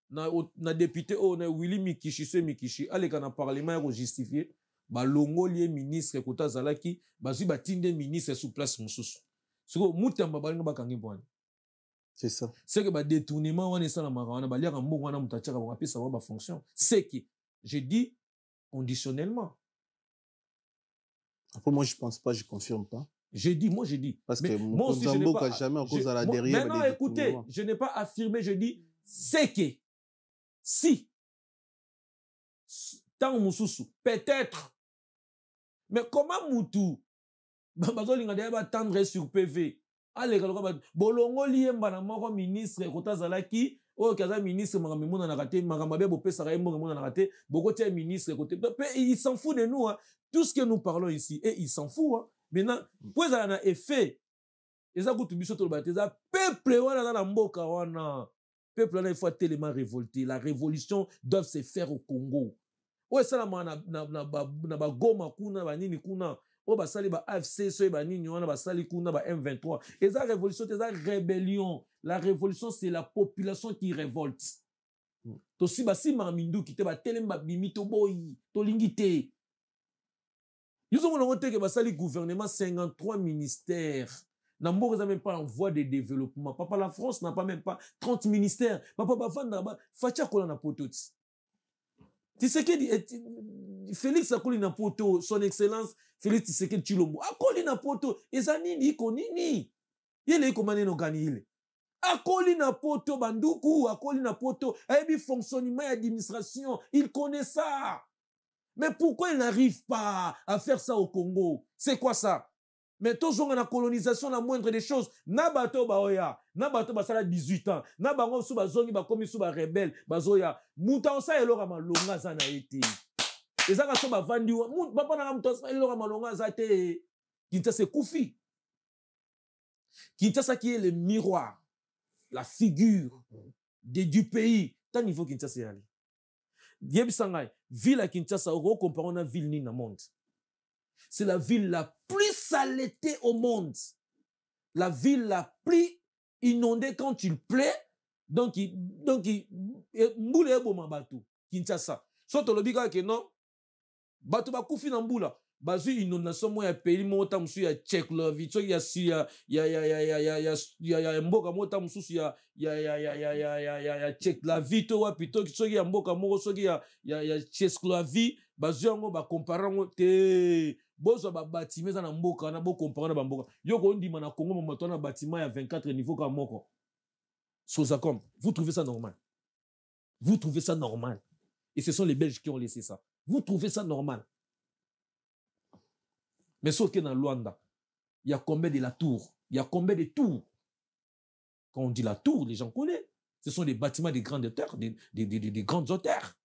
na député na Willy Mikishi aleka na parlement ya justifier ba longoli ministre kota zalaki bazui batinde ministre sous place mususu. Siko mutamba balinga bakangi bwana. C'est ça. C'est que ba détournement wana sala mara ba liaka mbongo wana mutachaka ba pesa ba fonction. C'est que je dis conditionnellement. Après, moi, je pense pas, je confirme pas. Je dis. Parce que moi aussi, je n'ai pas... jamais en cause à la derrière. Maintenant, écoutez, je n'ai pas affirmé, je dis, c'est que si, tant Moussousou, peut-être, mais comment Moutou, bazolinga de attendre sur PV, allez, bolongo liemba na moko ministre, kota zalaki, oh kaza ministre makamimuna na raté makamabia bopesa ka embo na raté boko tia ministre côté il s'en fout de nous hein. Tout ce que nous parlons ici et il s'en fout hein. Maintenant pour ça na effet eza kutu biso to bateza peuple wana na mboka wana peuple wana il faut tellement révolter la révolution doit se faire au Congo ouais ça na ba Goma kuna ba nini kuna o ba sali ba AFC so ba nini wana ba sali kuna ba M23 eza révolution eza rébellion. La révolution, c'est la population qui révolte. Tosi basi mamindu qui te ba telem ba bimi to boy to lingite. Ils ont montré que basali gouvernement 53 ministères. Nambo n'a même pas en voie de développement. Papa la France n'a pas même pas 30 ministères. Papa bafanda ba facha kola na poto. Tshisekedi Félix akoli na poto son excellence Félix Tshisekedi Tshilombo. Akoli na poto ezanini iko nini? Yele iko maneno gani ile? Akoli na poto banduku, akoli na poto, ebi fonctionnement et administration, il connaît ça. Mais pourquoi il n'arrive pas à faire ça au Congo? C'est quoi ça? Mais toujours on a colonisation la moindre des choses. Na bato baoya, na bato basala 18 ans, na bango sou bazongi ba komi sou ba rebelle, bazoya. Muta osa elora malonga za na été. Ezaka so ba vandi, papa na muta osa elora malonga za te. Kinshasa Koufi. Kinshasa qui est le miroir. La figure du pays. Tant niveau Kinshasa yali. Yebisangay, ville à Kinshasa, on compare à ville ni na monde. C'est la ville la plus saleté au monde. La ville la plus inondée quand il plaît. Donc mbula eboma bato Kinshasa. Soto lobika ke non bato bakufi na mbula. Bazu inondation mo ya pays mota musu ya Tchécoslovaquie ya mboka mota musu ya Tchécoslovaquie to wa pito soki ya mboka moko soki ya Tchécoslovaquie bazu yango ba comparer te bozo ba bâtiment na mboka na bo comparer na mboka yo ko ndima na Congo moto na bâtiment ya 24 niveaux ka moko Sozacom. Vous trouvez ça normal? Vous trouvez ça normal? Et ce sont les Belges qui ont laissé ça. Vous trouvez ça normal? Mais sauf que dans Luanda, il y a combien de la tour? Il y a combien de tours? Quand on dit la tour, les gens connaissent. Ce sont des bâtiments de grandes hauteurs, des grandes hauteurs.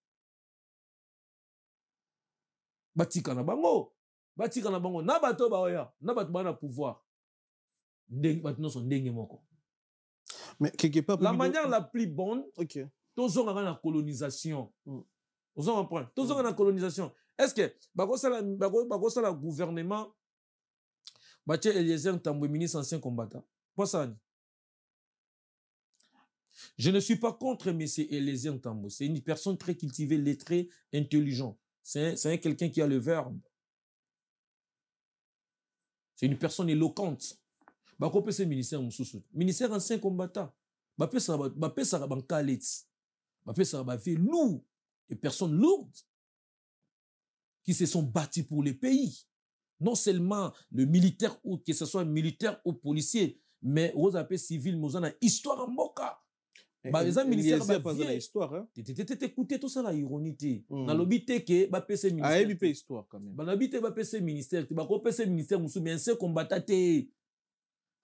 Batika na bango. Batika na bango. Na bato ba oya. Na bato ba na pouvoir. Maintenant sont dengue moko. Mais quelque part... La manière la plus bonne, ok. Tous ont la colonisation. Tous ont un tous ont la colonisation. Est-ce que le gouvernement Bache Eliezer Ntambwe, ministre ancien combattant? Quoi ça? Je ne suis pas contre M. Eliezer Ntambwe. C'est une personne très cultivée, lettrée, intelligente. C'est quelqu'un qui a le verbe. C'est une personne éloquente. Bakopé c'est ministère Moussoussou. Ministère ancien combattant. Bapé ça bankalets. Bapé ça bafé lourd. Des personnes lourdes qui se sont battus pour le pays. Non seulement le militaire ou que ce soit militaire ou policier, mais aux appels civils, nous avons une histoire en Moka. Les militaires pas la histoire hein. Écoutez tout ça la ironie. Dans l'obité que ba PC ministère. Ah, histoire quand même. Dans l'obité ba PC ministère, ba ko PC ministère musu mais ancien combattant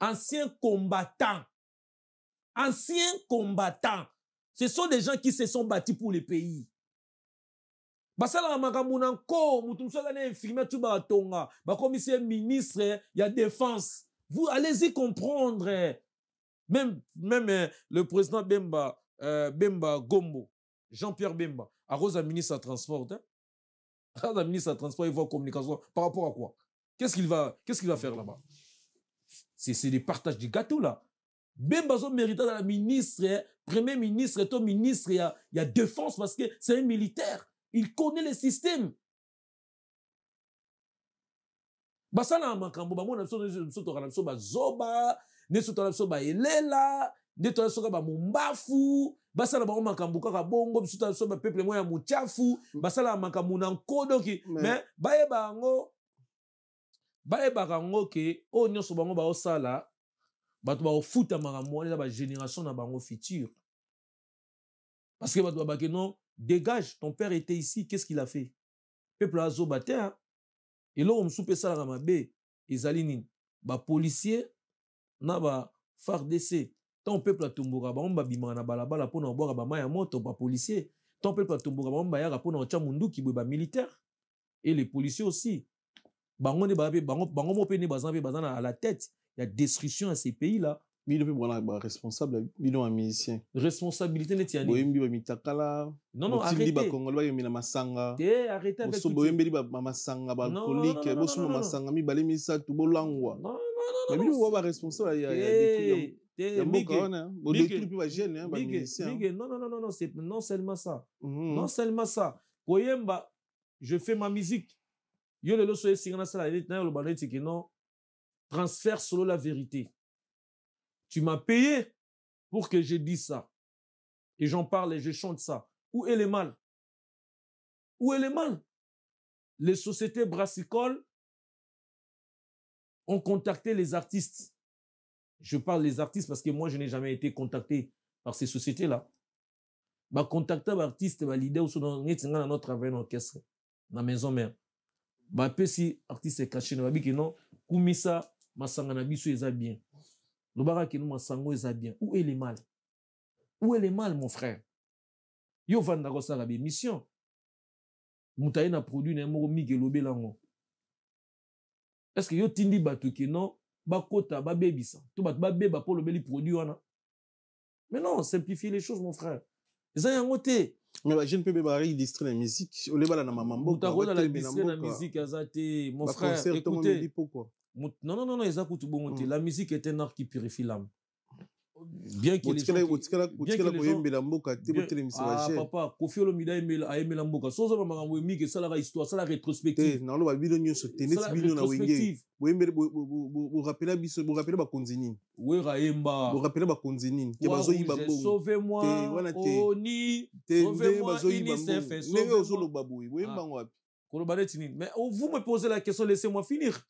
ancien combattant. Anciens combattants. Ce sont des gens qui se sont battus pour le pays. Basala makamuna ko mutu msala na infirmière tu ba tonga ba commissaire ministre il y a défense. Vous allez-y comprendre. Même le président Bemba Gombo, Jean-Pierre Bemba, à Rose ministre à transport, hein? À ministre à transport, il voit communication par rapport à quoi? Qu'est-ce qu'il va faire là-bas? C'est des partages du gâteau là. Bemba son méritant dans la ministre, premier ministre, ton ministre, il y a défense parce que c'est un militaire. Il connaît le système. Basana makambo ba mona so ba zoba, ne so to ba elela, ne to so ba mumbafu, basala ba makambo kaka bongo, so ba peuple moya muchafu, basala makambo na nkodo ki, mais bayeba ngo ke o nyoso bango ba osala, bato ba ofuta makambo na ba génération na bango future. Parce que bato ba ke non, dégage, ton père était ici, qu'est-ce qu'il a fait? Peuple a zo baté hein. Et là, on soupe ça à Ramabé, Isalinine, ba policier, na ba FARDC. Ton peuple a tombora, ba on ba bimana na balabala pour na boire ba maya moto, ba policier. Ton peuple a tombora, ba on ba yara pour na chamundu qui ba militaire. Et les policiers aussi. Bango ne ba bango mo pene bazana à la tête. Il y a destruction à ces pays-là. Mais il est responsable, il est un musicien. Responsabilité n'est pas non, arrêtez. Arrêtez avec non seulement ça. Non seulement ça. Koyemba, je fais ma musique. Yo le loso esingana sala le baneti que non. Transfert selon la vérité. Tu m'as payé pour que je dise ça. Et j'en parle et je chante ça. Où est le mal? Où est le mal? Les sociétés brassicoles ont contacté les artistes. Je parle des artistes parce que moi, je n'ai jamais été contacté par ces sociétés-là. Bah, contacter l'artiste, bah, l'idée aussi dans notre travail en orchestre, dans la maison mère. Bah, si artiste est caché, bah, que non, Koumissa, Masangana biso eza bien. Le barak nous masango eza bien. Où est le mal? Où est le mal, mon frère? Yo vanda ko sala be mission. Mutaye na produit na moko mikelobe lango. Est-ce que yo tindi batu ki non ba kota ba bebisa. To batu ba beba pour le beli produit wana. Mais non, simplifier les choses, mon frère. Eza yango te. Mais je ne peux pas distrait la musique. Au leba na mamambo. Mutakola la distrait la musique azate. Mon frère, écoutez. Non, ils écoutent bon. La musique est un art qui purifie l'âme. bien que les gens papa Kofi Olomide aimé la mboka sozo ba makambo mi que ça la histoire ça la rétrospective na lo ba bino nyonso tennis bino na wenge vous rappelez biso vous rappelez ba konzinini we raemba vous rappelez ba konzinini ke bazo yiba mbongo sauvez-moi oni sauvez-moi UNICEF sauvez-moi ozolo baboui we mbango wapi kolobane tinini mais vous me posez la question laissez-moi finir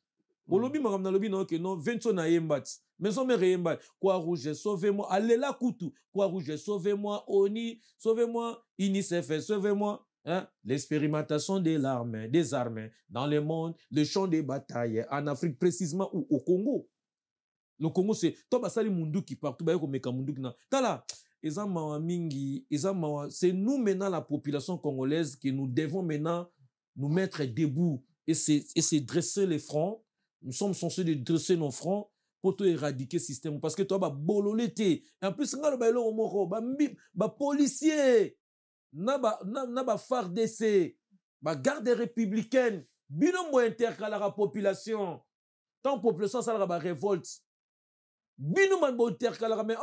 Olobi makamna lobi non que non 20 na yembat maison me reyembat quoi rouge sauvez-moi allez la coutou quoi rouge sauvez-moi ONI sauvez-moi UNICEF sauvez-moi hein l'expérimentation des armes dans le monde le champ de bataille en Afrique précisément ou au Congo le Congo c'est to basali munduki partout ba ko meka munduki na tala ezama mingi ezama c'est nous maintenant la population congolaise que nous devons maintenant nous mettre debout et se dresser les fronts. Nous sommes censés de dresser nos fronts pour tout éradiquer le système. Parce que toi, bah, bololete. Et en plus, bah, policier, na FARDC, bah, garde républicaine, binombo intercalera la population. Tant population, ça va révolte. Binombo intercalera, mais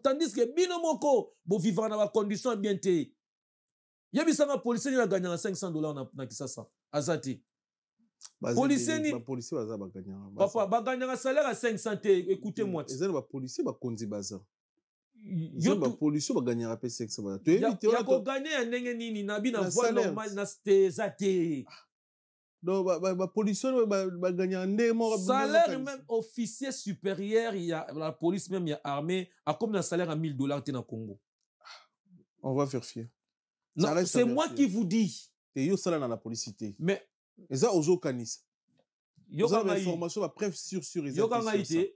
tandis que binomoko, bon vivre dans la condition bien té. Yabisanga policier, il a gagné $500 na Kisasa. Azati. Policier ni policier baza ba gagner papa ba gagner salaire à 500 écoutez-moi ezana ba policier ba konzi baza yo ba policier ba gagner à 500 baza tu éviter ya ko gagner ndenge nini na bina voie normale na stezate non ba policier ba gagner ndemo salaire même officier supérieur il y a la police même il y a armée a comme un salaire à $1000 na Congo on va faire fier c'est moi qui vous dis et yo salaire dans la police mais et ça aux okanis yo ka information ba preuve sur yo ka ngaite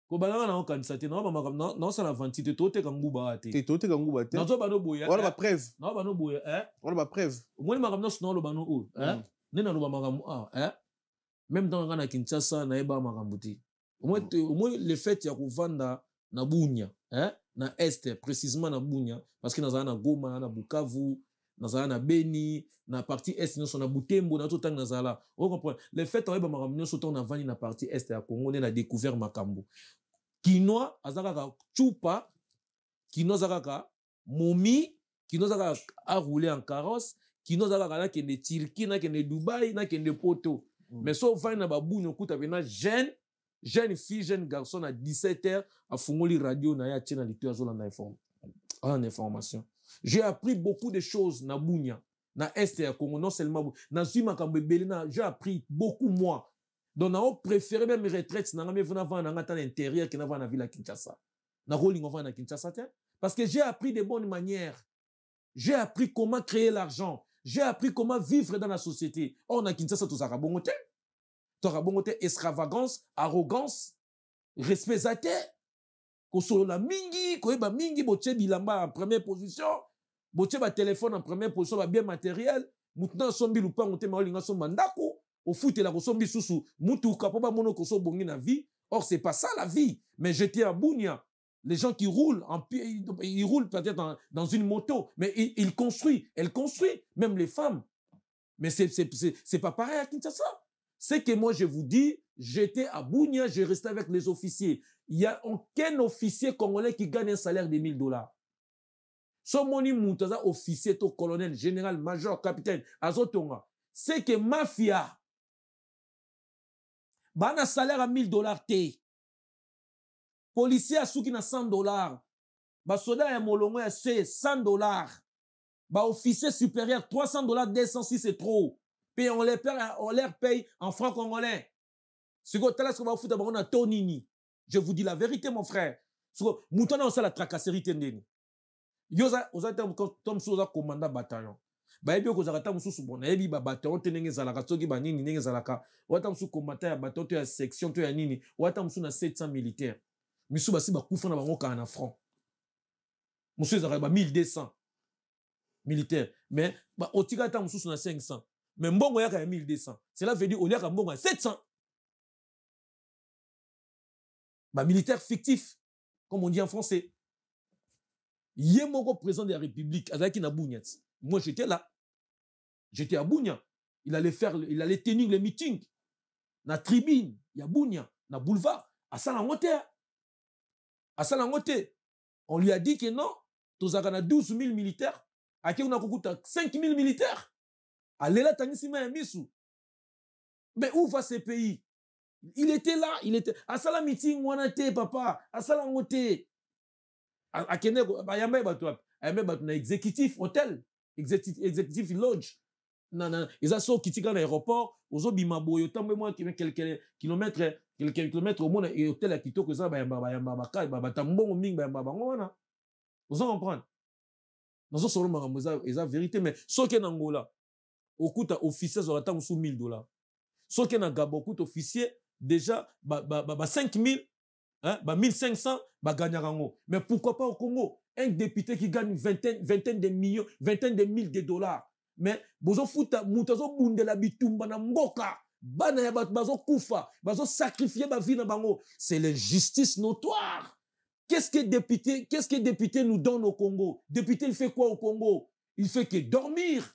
ko balanga na okanisa te na ba makam na ça la ventité to te kanguba te to te kanguba te na zo ba no boya wala ba preuve na ba no boya wala ba preuve moi makam na sino lo ba no o nena lo ba makam même dans na Kinshasa na eba makam ti au moins le fait ya kovanda na Bunya na est précisément na Bunya parce que na Goma na Bukavu nazala na Beni na partie est nyonso na Butembo na totang nazala on comprend le fait on ba makambo nyonso to na vani na partie est ya Congo na découvert makambo kinoa azaka chupa kinoa zaka momi kinoa zaka a rouler en carrosse kinoa zaka na kende Turquie na kende Dubaï na kende Poto mais so vani na babu nyokuta bena jeune fille jeune garçon à 17h a fungoli radio na ya tena litu azola na information. J'ai appris beaucoup de choses na Bunya, na Est ya Congo, non seulement na Zuma Kambebelina, j'ai appris beaucoup moi. Donc na préféré même retraite na ngame vena va na ngata l'intérieur que na va na ville à Kinshasa. Na rolling va na Kinshasa parce que j'ai appris de bonnes manières. J'ai appris comment créer l'argent. J'ai appris comment vivre dans la société. Or na Kinshasa tout ça rabongote. To rabongote extravagance, arrogance, respect zate. Ko la mingi, ko eba mingi boche bilamba en première position. Boche ba téléphone en première position, ba bien matériel. Maintenant sombi lupa ngote ma olinga so mandako. Au foot la ko sombi susu. Mutu kapoba mono ko so bongi na vie. Or c'est pas ça la vie. Mais j'étais à Bunya. Les gens qui roulent ils roulent peut-être dans une moto, mais ils construisent, elles construisent, même les femmes. Mais c'est pas pareil à Kinshasa. C'est que moi je vous dis, j'étais à Bunya, je restais avec les officiers. Il n'y a aucun officier congolais qui gagne un salaire de $1000. So moni mutaza officier, to colonel, général, major, capitaine, azotonga. C'est que mafia, bana salaire à $1000 te. Policier a souki na $100. Ba soda ya molongo ya $100. Ba officier supérieur $300, 206 c'est trop. Puis on leur paye en francs congolais. Ce que tala ce va foutre on a tonini. Je vous dis la vérité mon frère. Ce que moutona on ça la tracasserie tendeni. Yoza ozata comme soza commandant bataillon. Ba ebi ko zakata mususu bona ebi ba bataillon tenenge zalaka soki ba nini nenge zalaka. Wata musu combattant ya bataillon to ya section to ya nini. Wata musu na 700 militaires. Misu basi ba kufa na bango ka na franc. Musu zaka ba 1200 militaires. Mais ba otika ta mususu na 500. Mais mbongo yaka ya 1200. Cela veut dire au lieu ka mbongo ya 700. Bah, militaire fictif, comme on dit en français. Yemoko président de la République, Azaki na Bunya. Moi, j'étais là. J'étais à Bunya. Il allait tenir les meetings. Na tribune, il y a Bunya, na boulevard, à Salangote. asala yango te. On lui a dit que non, tozaka na 12 000 militaires, ake una kukuta 5 000 militaires. Alela tangisima ya misu. Mais où va ce pays? Il était là, il était. Asala meeting wana te papa, asala yango te. Akene bayamba bato, ayamba bato na executive hotel, executive lodge. Non, ils ont sorti kitika na aéroport, aux bima boyo tambe moi quelques kilomètres au monde et hôtel à kitoko ça bayamba bakai batambo mingi bayamba bango wana. Vous en comprenez? Nous sommes solo makambo eza vérité mais soki na Angola okuta officier zo atanga sous $1000. Soki na Gabon okuta officier déjà 5000 hein, 1500 gagner rango. Mais pourquoi pas au Congo un député qui gagne vingtaine de millions, vingtaine de mille de dollars. Mais bozo futa mutazo bundela bitumba na mboka bana ya bazo kufa bazo sacrifier ba vie na bango. C'est l'injustice notoire. Qu'est-ce que député nous donne au Congo? Député il fait quoi au Congo? Il fait que dormir.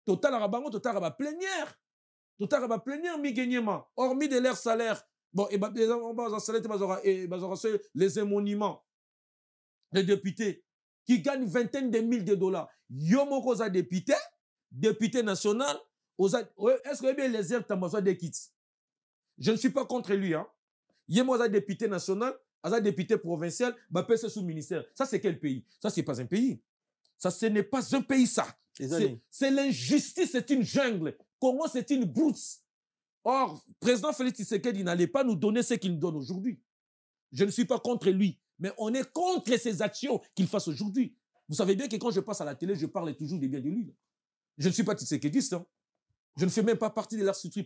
Total arabango total araba plénière. Total araba plénière mi gagnement hormis de leur salaire. Bon et on va salaire les émoluments. Les députés qui gagnent vingtaine de mille de dollars. Yomo koza député national, est-ce que bien les airs tambazo des kits? Je ne suis pas contre lui, hein. Yomo koza député national, aza député provincial, bah passe sous ministère. Ça c'est quel pays? Ça c'est pas un pays. Ça ce n'est pas un pays ça. C'est l'injustice, c'est une jungle. Congo c'est une brousse. Or, président Félix Tshisekedi n'allait pas nous donner ce qu'il nous donne aujourd'hui. Je ne suis pas contre lui. Mais on est contre ces actions qu'il fasse aujourd'hui. Vous savez bien que quand je passe à la télé, je parle toujours des biens de lui. Je ne suis pas Tshisekedi, hein. Je ne fais même pas partie de la structure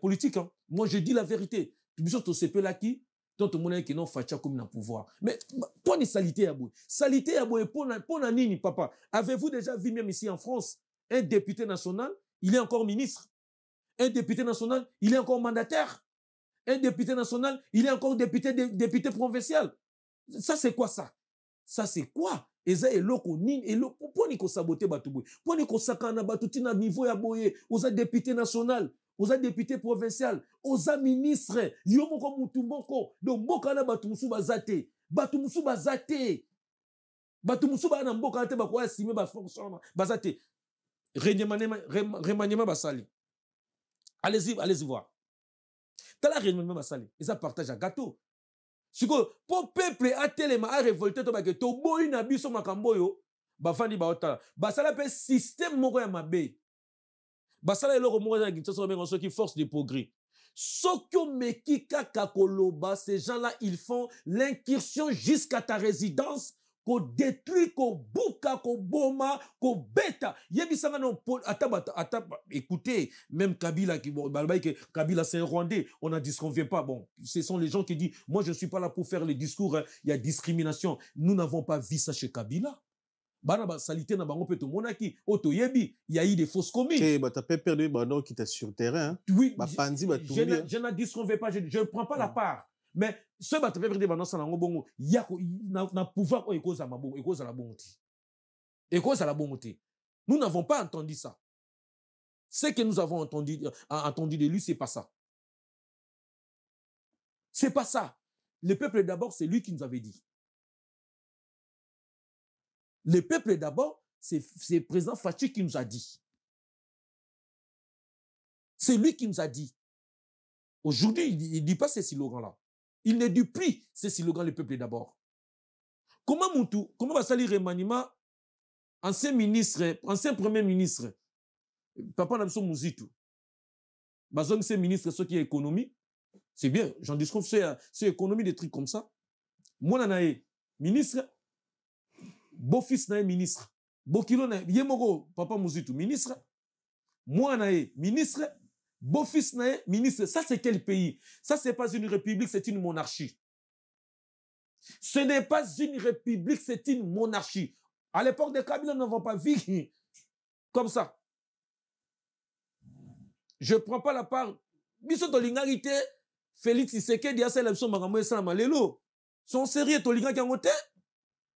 politique. Hein. Moi, je dis la vérité. Tu me dis que là qui, tant que mon qui non facha comme dans pouvoir. Mais pour une salité à bout. Salité à bout pour nani papa. Avez-vous déjà vu même ici en France un député national, il est encore ministre. Un député national, il est encore mandataire. Un député national, il est encore député provincial. Ça c'est quoi ça? Ça c'est quoi? Eza eloko nini eloko poni ko saboter batu boy. Poni ko sakana batu tina niveau ya boye, oza député national, oza député provincial, oza ministre, yo moko mutu moko, donc mboka na batu musu bazate. Batu musu bazate. Batu musu ba na mboka te ba ko asime ba fonction bazate. Remaniement basali. Allez-y voir. Tala remaniement basali. Eza partage à gâteau. Si pour peuple a tellement a révolté to boy na biso makambo yo ba fandi ba otala basala pe système moko ya mabe basala eloko moko ya gitso bengo so qui force de progrès sokyo mekika kakoloba ces gens-là ils font l'incursion jusqu'à ta résidence ko détruit ko buka ko boma ko beta yebisanga non écoutez même Kabila qui Kabila c'est un Rwandais on n'en disconvient pas bon ce sont les gens qui disent moi je suis pas là pour faire les discours hein. Il y a discrimination nous n'avons pas vu ça chez Kabila bana ba salité na bango peto monaki oto yebi il y a eu des fausses communes tu as perdu bano qui était sur terrain oui ba pandi ba je n'en disconvient pas je ne prends pas la part. Mais ce bateau fait des balances en bongo, il y a pouvoir au école à ma bongo, école à la bonté. École à la bonté. Nous n'avons pas entendu ça. Ce que nous avons entendu de lui, c'est pas ça. C'est pas ça. Le peuple d'abord, c'est lui qui nous avait dit. Le peuple d'abord, c'est le président Fachi qui nous a dit. C'est lui qui nous a dit. Aujourd'hui, il ne dit pas ces slogans-là. Il ne dit plus ces slogans, le peuple d'abord. Comment va salir remaniement, ancien ministre, ancien premier ministre, Papa Namso Mouzitou, c'est ministre, ce qui est économie, c'est bien, j'en discute, c'est économie, des trucs comme ça. Moi, je ministre, beau-fils, ministre, Bokilo, Yemoro, Papa Mouzitou, ministre, moi, ministre, beau-fils, ministre, ça c'est quel pays? Ça c'est pas une république, c'est une monarchie. Ce n'est pas une république, c'est une monarchie. À l'époque de Kabila, nous n'avons pas vu comme ça. Je ne prends pas la part. Biso tolingarité, Félix Tshisekedi a celle de son magambo sama lelo. Son sérieux tolinga kangote.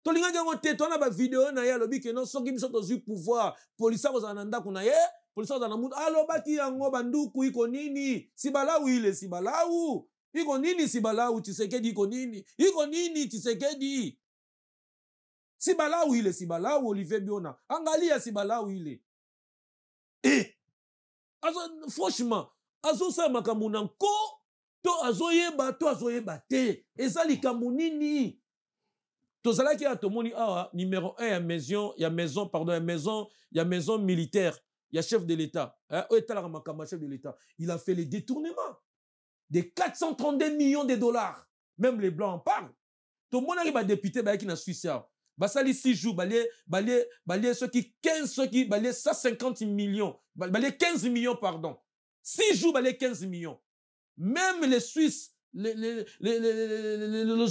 Tolinga kangote, toi na ba vidéo na ya lobi que non soki biso tozu pouvoir, polisa ko zananda kuna ye. Polisa za namutu alo baki yango banduku iko nini sibalawu ile sibalawu iko nini Sibalau Tshisekedi iko nini? Iko nini Tshisekedi? Sibalau ile Sibalau Olivier Biona. Angalia Sibalau ile. Franchement, azo sa makambo na nko to azoyeba te. Eza likambo nini? Tozalaki atomoni awa numéro 1 ya maison militaire, ya chef de l'État. Chef de l'État. Il a fait les détournements de 432 millions de dollars. Même les Blancs en parlent. Tout le monde arrive à député qui na Suisse. Basali 6 jours, balé ceux qui 15, ceux qui balé 150 millions, balé 15 millions, pardon. 6 jours, balé 15 millions. Même les Suisses, les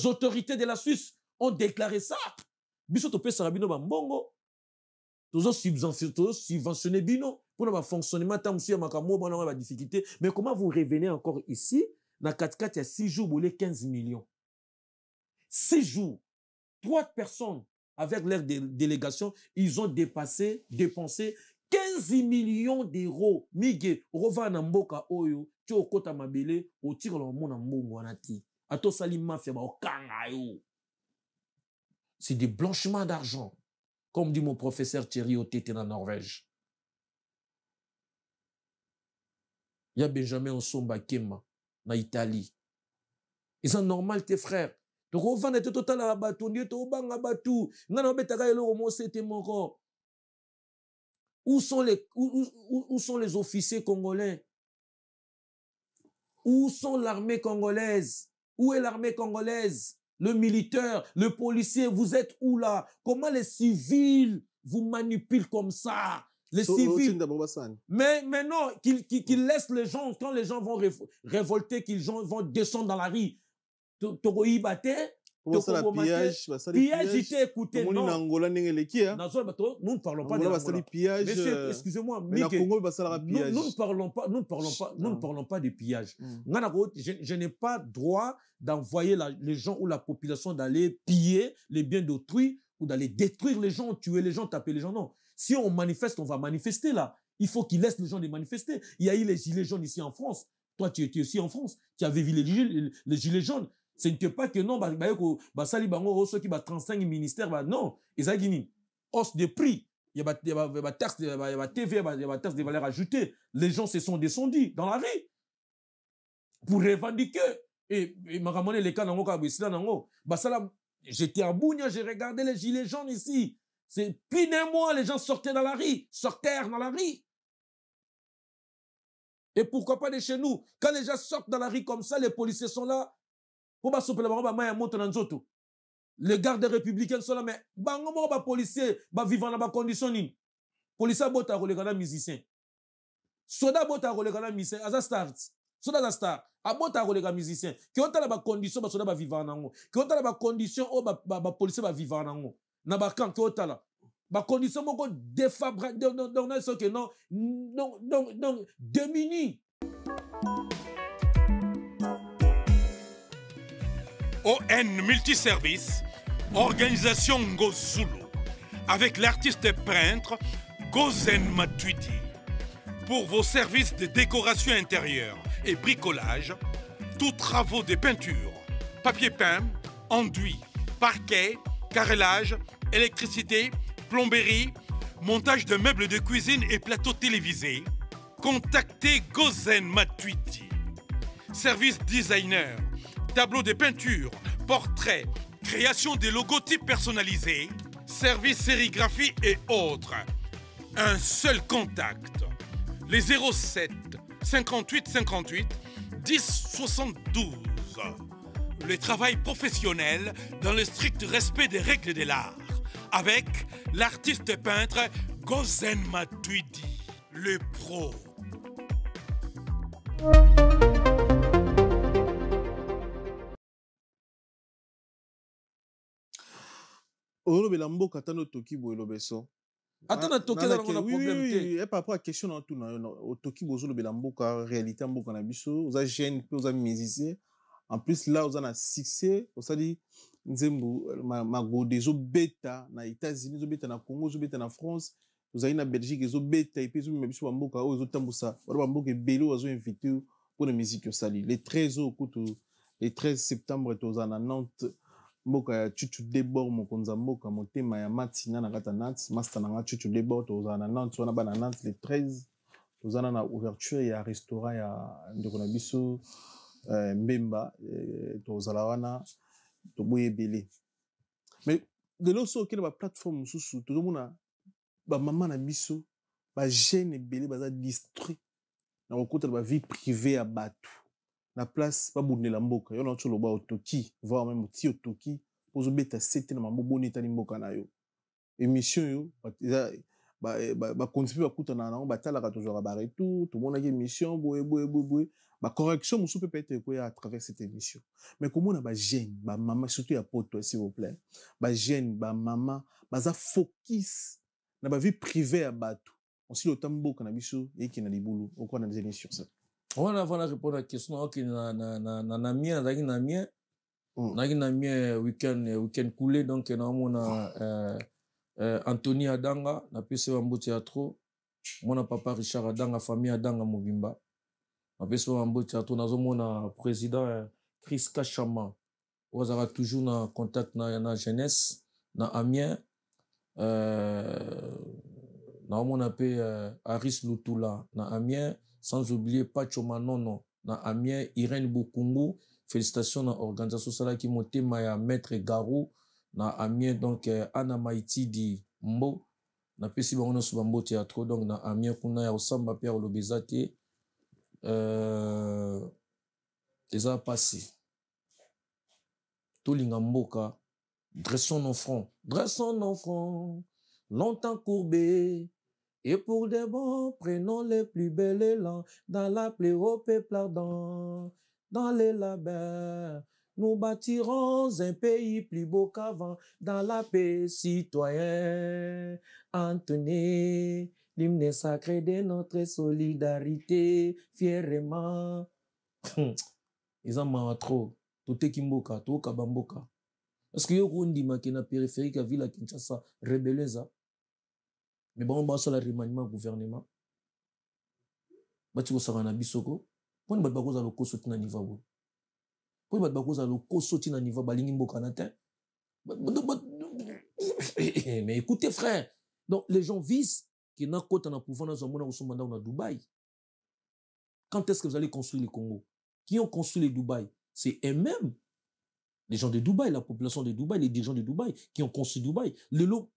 autorités de la Suisse ont déclaré ça. Biso to pe sarabino ba mbongo. Tozo subventionné bino pour le fonctionnement tant monsieur makamo bon ba difficulté. Mais comment vous revenez encore ici na 4 il y a 6 jours bolé 15 millions. 6 jours, 3 personnes avec leur délégation, ils ont dépensé 15 millions d'euros. Mige, rova na mboka oyo, tu okota mabele, o tire lo mona mbongo wanati. Ato sali mafia ba okanga yo. C'est des blanchiments d'argent, comme dit mon professeur Thierry Otete en Norvège. Il y a Benjamin Osomba Kema, en Italie. Ils sont normaux, tes frères. Tu revends tout total à bateau, tu obang à bateau. Où sont les officiers congolais? Où sont l'armée congolaise? Où est l'armée congolaise? Le militaire, le policier, vous êtes où là? Comment les civils vous manipulent comme ça? Les civils. Mais non, qu'ils laissent les gens, quand les gens vont révolter, qu'ils vont descendre dans la rue. Togoï bate, pillage, j'étais écouté. Non, nous ne parlons pas de l'Angola. Monsieur, excusez-moi, nous ne parlons pas de pillage. Je n'ai pas droit d'envoyer les gens ou la population d'aller piller les biens d'autrui ou d'aller détruire les gens, tuer les gens, taper les gens. Non. Si on manifeste, on va manifester là. Il faut qu'ils laissent les gens les manifester. Il y a eu les gilets jaunes ici en France. Toi, tu étais aussi en France. Tu avais vu les gilets jaunes. Ce n'était pas que non, sali bango ceux qui va 35 ministères, non. Ils ont dit hausse de prix. Il y a taxe, il y a TVA, il y a taxe de valeur ajoutée. Les gens se sont descendus dans la rue pour revendiquer. Et m'a ramené les cas dans j'étais à Bounia, j'ai regardé les gilets jaunes ici. C'est plus d'un mois, les gens sortaient dans la rue, sortèrent dans la rue. Et pourquoi pas de chez nous? Quand les gens sortent dans la rue comme ça, les policiers sont là. Les gardes républicains sont là, mais les policiers vivent dans des conditions. Les policiers sont là, les musiciens. Soda bota les musiciens, à start. Soda la star. A bota les musiciens. Qui ont des conditions, les soda vivent dans qui ont des conditions, les policiers vivent dans na ba camp qui ont là. Ba conditions moko défavorable donc ce que non démunis. ON Multiservice, organisation Ngozulu, avec l'artiste peintre Gozen Matuidi. Pour vos services de décoration intérieure et bricolage, tous travaux de peinture, papier peint, enduit, parquet, carrelage, électricité, plomberie, montage de meubles de cuisine et plateaux télévisés, contactez Gozen Matuidi. Service designer, tableaux de peinture, portraits, création de logotypes personnalisés, services sérigraphie et autres. Un seul contact. Les 07 58 58 10 72. Le travail professionnel dans le strict respect des règles de l'art. Avec l'artiste peintre Gozen Matuidi, le pro. olobela mboka tano toki boye lobeso atana toki na problème te et par rapport à question na tout na toki bozo lobela mboka réalité mboka na biso oza jeune pe oza musicien en plus là oza na succès osali nzembo magode zo beta na États-Unis zo beta na Congo zo beta na France ozali na Belgique zo beta et puis zo biso mboka oyo zo tambusa ba mboka ebelo ozo invité pour la musique osali les 13 kutu Le 13 septembre, tozana Nantes. Mboka ya Chuchu Debord mokonza mboka motema ya Matina na kata Nantes. Master na Chuchu Debord tozana Nantes. Wana ba na Nantes le 13. Tozana na ouverture ya restaurant ya ndeko na biso Mbemba. Tozala wana toboye belé. Mais de l'autre côté, la plateforme sous tout le monde ba maman na biso ba jeune belé ba district na côté ba vie privée à Batu na place ba bundela mboka yo na tsholo ba otoki voir même ti otoki pozo beta sete na mambo neta ni mboka na yo émission yo ba continuer ba kutana na ba tala ka toujours ba retour tout le monde a émission boye ba correction musu peut-être ko à travers cette émission mais comment on a ba jeune ba maman surtout ya poto s'il vous plaît ba jeune ba maman ba za focus na ba vie privée à Batu on si le tambo kana biso et qui na libulu au cours des émissions ça on va répondre à la question OK na mien week-end coulé donc na mona Anthony Adanga na pese wa mbo théâtre mona papa Richard Adanga famille Adanga Mobimba na pese wa mbo théâtre nazo mona président Chris Kachama ozara toujours na contact na jeunesse na Amiens na mona pe Aris Lutula na Amiens sans oublier Pacho Manono na Amiens Irène Bukungu félicitations na organisation sala ki motema ya maître Garou na Amiens donc Anna Maiti di Mbo na pesi bango so bambo théâtre donc na Amiens kuna ya osamba Pierre Lobezate déjà passé tolinga mboka dressons nos fronts longtemps courbés et pour des bons prenons les plus belles élans dans la plaie au peuple ardent dans les labeurs. Nous bâtirons un pays plus beau qu'avant, dans la paix citoyenne. Anthony, l'hymne sacré de notre solidarité, fièrement. Ils en trop. Tout est kimboka, tout kabamboka. Est-ce que yo kondima qui na périphérique à ville à Kinshasa, rebelleza? Mais bon, on va sur le remaniement gouvernement. Bati ko sanga na bisoko. Poni bat bakoza loko soti na niveau. Poni bat bakoza loko soti na niveau balingi mboka na te. Mais écoutez frère, donc les gens visent qui n'a côté na pouvoir dans un monde où mandat na Dubaï. Quand est-ce que vous allez construire le Congo? Qui ont construit le Dubaï? C'est eux-mêmes. Les gens de Dubaï, la population de Dubaï, les dirigeants de Dubaï qui ont construit Dubaï. Le lot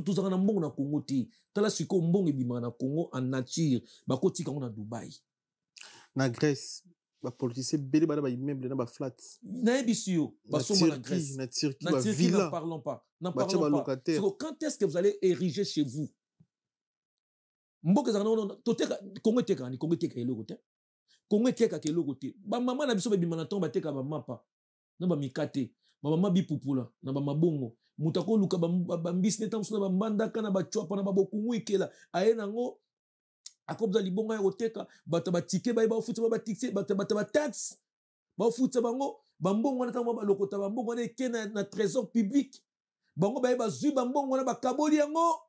tout ça na mbongo na Congo ti. Tala siko mbongo bima na Congo en nature, ba koti kango na Dubaï. Na Grèce, ba politicien belé ba immeuble na ba flat. Na ebisio, ba soma na Grèce. Na Turquie, ba villa. N'en parlons pas. Quand est-ce que vous allez ériger chez vous? Mboka za non toteka Congo teka ni Congo teka eloko te. Congo teka ke eloko te. Ba mama na biso ba bima na tomba teka ba mapa. Na ba mikate, ba mama bipupula, na ba mabongo. Mutako luka ba mbisi netam sona ba mbandaka na ba chwapa na ba bokungu ikela. Aye nango akobza libonga ya oteka bata batike ba futa ba taxe bata tax ba futa bango bambongo na tamo ba lokota bambongo na ekena na trésor public bango ba zui bambongo na ba kaboli yango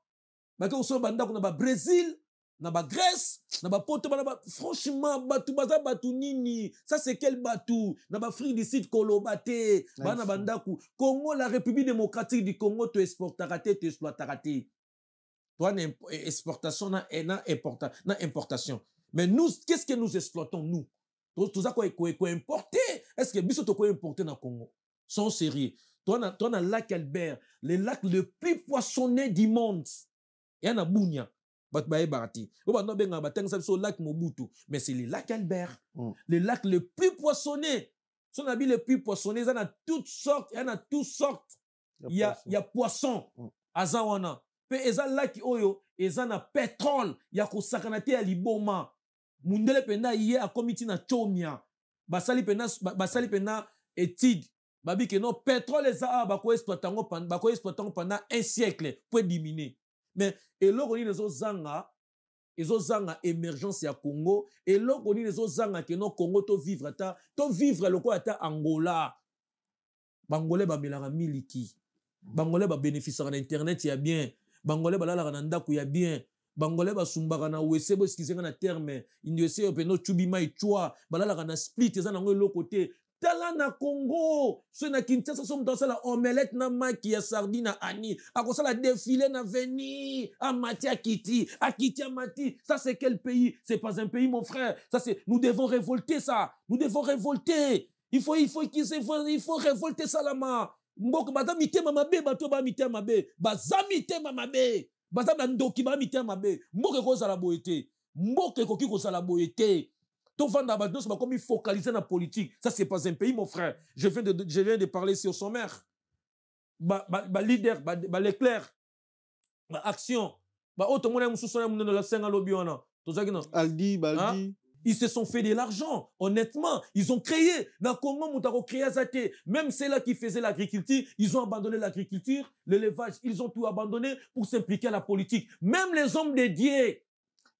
ba ko so bandako na ba Brésil na ba Grèce na ba poto na ba franchement batu baza batu nini ça c'est quel batu na ba Afrique du Sud kolobate bana bandako Congo la République démocratique du Congo to exportera te exploitera te. Toi, exportation, na importation. Mais nous, qu'est-ce que nous exploitons, nous? Tout ça, quoi importer? Est-ce que biso to quoi importer dans le Congo? Sans sérieux. Toi, na lac Albert, le lac le plus poissonné du monde. Il y en a Bounia. Barati. Lac Mobutu. Mais c'est le lac Albert. Le lac le plus poissonné. Son habit le plus poissonné, il y en a toutes sortes. Il y en a toutes sortes. Il y a poisson. Azawana. Pe eza laki oyo eza na pétrole ya kosakana te ya liboma mundele penda ye akomiti na chomia basali pena étude babi que non pétrole eza ba ko exploitango pendant un siècle pour diminuer mais eloko ni lezo zanga émergence ya Congo eloko ni lezo zanga que non Congo to vivre loko ata Angola bangolais ba melanga miliki bangolais ba bénéficier na internet ya bien Bangolais balala na ndaku ya bien bangolais basumbaka na wese bo eskizenga na terme indese yo peno chubima ichwa balala na split eza nango eloko te tala na Congo so na Kinshasa so mto sala omelette na maki ya sardine ani akosala défilé na veni amati akiti amati ça c'est quel pays? C'est pas un pays mon frère, ça c'est nous devons révolter ça, nous devons révolter, il faut révolter ça là-bas. Mboko baza mitema mabe bato ba mitema mabe baza mitema mabe baza bandoki ba mitema mabe mboke ko sala boyete mboke ko ki ko sala boyete to vanda ba dos ba comme focaliser na politique, ça c'est pas un pays mon frère. Je viens de parler sur son maire ba leader ba l'éclair ba action ba auto mona mususu na munene la senga lobiona to zaki non Aldi Baldi. Ils se sont fait de l'argent, honnêtement. Ils ont créé. Dans le Congo, ils ont créé Azate. Même ceux-là qui faisaient l'agriculture, ils ont abandonné l'agriculture, l'élevage. Ils ont tout abandonné pour s'impliquer à la politique. Même les hommes dédiés.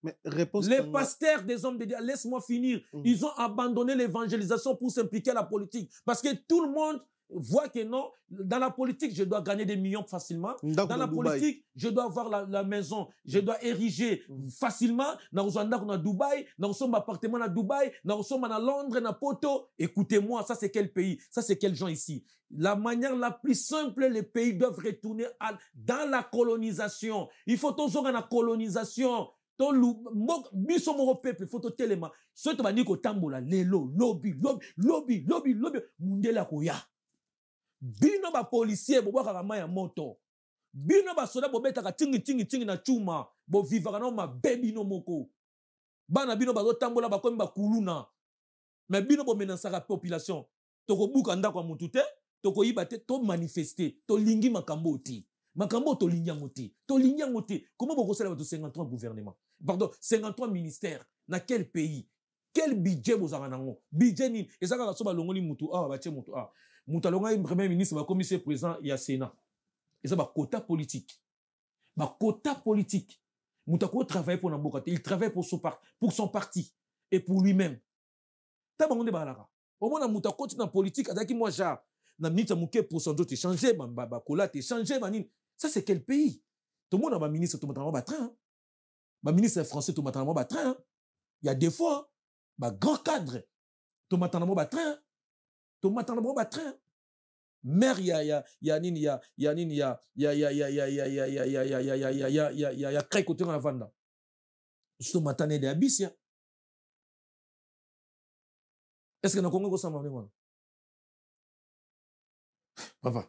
Mais réponse les pasteurs des hommes dédiés, laisse-moi finir. Ils ont abandonné l'évangélisation pour s'impliquer à la politique. Parce que tout le monde voit que non, dans la politique, je dois gagner des millions facilement. Dans la politique, je dois avoir la maison, je dois ériger facilement. Dans Dubaï, dans un appartement à Dubaï, dans à Londres, dans Porto. Écoutez-moi, ça c'est quel pays? Ça c'est quels gens ici? La manière la plus simple, les pays doivent retourner dans la colonisation. Il faut toujours la colonisation. Biso moko peuple faut to telema so to bani ko tambola lelo lobby mundela ko ya bino ba policier bo baka kama ya moto bino ba soda bo beta ka tingi na chuma bo vivaka na ma baby no moko bana bino ba zo tambola ba komi ba kuluna mais bino bo menasaka population to ko buka ndako mutu te to ko yiba te to manifester to lingi makambo ti makambo to linyango te comment boko sala ba 53 gouvernement pardon 53 ministères na quel pays quel budget bozanga nango budget ni ezaka so ba longoli mutu ba tie mutu mutu alonga premier ministre ba commissaire président ya Sénat eza ba quota politique mutu ko travailler pour na boka il travaille pour son parti et pour lui-même ta bangonde balaka au moins na mutu ko na politique azaki moi genre na minute muke pourcentage changer ba kola changer manine. Ça, c'est quel pays? Tout le monde a un ministre, tout le monde a un train. Un ministre français, tout le monde a un train. Il y a des fois, un grand cadre, tout le monde a un train. Tout le monde a un train. Mère, il y a créé côté dans la vanda. Tout le monde a des abysses. Est-ce que dans le Congo, ça m'a dit? Papa.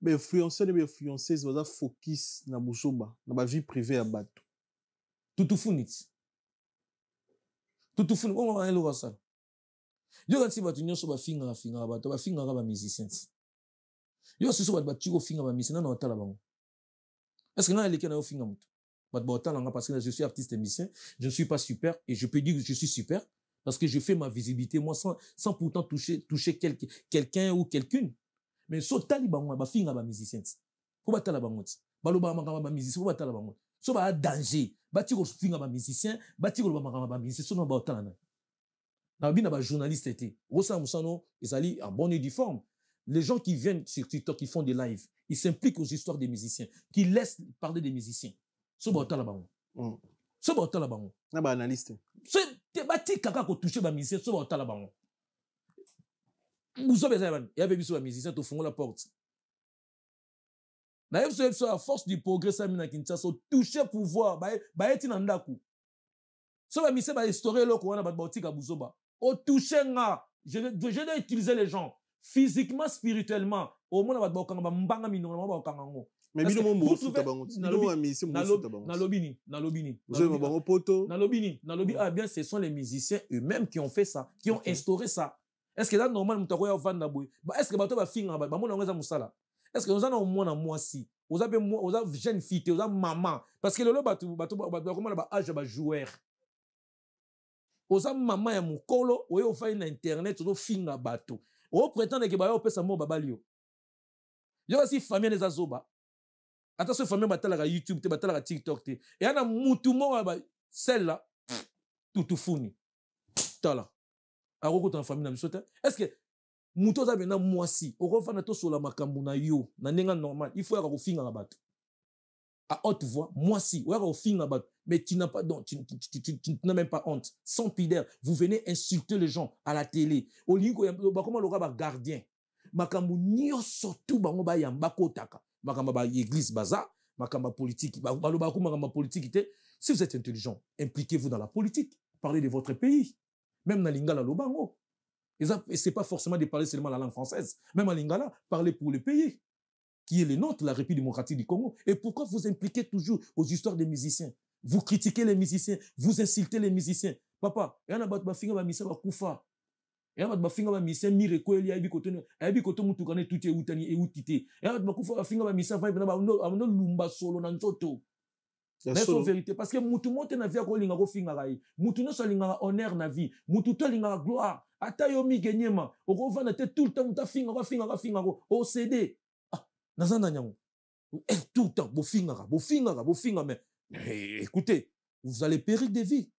Mais influenceurs et influenceuses doivent focus na busoba na ba vie privée à bato. Tout funit. On va aller voir ça. Yo quand si batu nyonso ba finga bato ba finga ba musiciens. Yo si so ba tiko finga ba musiciens na otala bango. Est-ce que na eleke na yo finga mutu? Ba otala nga parce que je suis artiste et musicien, je ne suis pas super et je peux dire que je suis super parce que je fais ma visibilité moi sans pourtant toucher quelqu'un ou quelqu'une. Mais so talibango ba finga ba musiciens ko batala bango baloba makamba ba musiciens ko batala bango so ba danger bati ko finga ba musiciens bati ko ba makamba ba musiciens so no ba otala na bina ba journaliste était osa musano ezali en bonne et due forme. Les gens qui viennent sur TikTok qui font des lives, ils s'impliquent aux histoires des musiciens, qui laissent parler des musiciens so ba otala bango so ba otala bango na ba analyste c'est bati kaka ko toucher ba musiciens so ba otala bango. Vous savez, il y a des musiciens qui font la porte. À force du progrès, ça m'a touché pouvoir. Si les musiciens ont instauré le courant, je dois utiliser les gens physiquement, spirituellement. Au moins, mais vous trouvez bien, ce sont les musiciens eux-mêmes qui ont fait ça, qui ont instauré ça. Est-ce que là, normalement, est-ce que tu as fait ça? Est-ce que nous avons moins moi si? Vous avez jeune fille, vous avez maman. Parce que le comment âge de joueur. Vous avez maman et mon colo, vous avez fait internet, vous avez fait un bateau. Vous prétendez que vous avez fait ça, vous avez fait il y a aussi famille des azoba. Attention, famille batala YouTube, batala TikTok. Et il y a un moutoumon, celle-là, tout fourni. Tala. Est-ce que muto za bena mwasi oko fana to sola makambu na yo na nenga normal il faut ya ko finga bato à haute voix, moi si, mais tu n'as pas, tu n'as même pas honte. Sans pudeur, vous venez insulter les gens à la télé. Au lieu comment le gardien, makambu nyo surtout bango ba yamba kotaka, makamba ba église baza, makamba politique, makamba politique. Si vous êtes intelligent, impliquez-vous dans la politique, parlez de votre pays, même dans lingala lobango. Et c'est pas forcément de parler seulement la langue française, même en lingala, parlez pour le pays qui est le nôtre, la République démocratique du Congo. Et pourquoi vous impliquez toujours aux histoires des musiciens? Vous critiquez les musiciens, vous insultez les musiciens. Papa, il y a un bafinga ba musicien ba kufa. Il y a un bafinga ba musicien mireko eli abi koto mutukane tuti utani e utite. Il y a un bakufa bafinga ba musicien va ba no lumba solo na nzoto. C'est la vérité parce que mutu monte na vie ko linga ko finga rai. Mutu no so linga honneur na vie, mutu to linga gloire. Ata yo mi genyema, o ko vana te tout le temps muta finga ko o CD. Nazanda nyango. Tout le temps, bofinga, mais écoutez, vous allez périr des vies.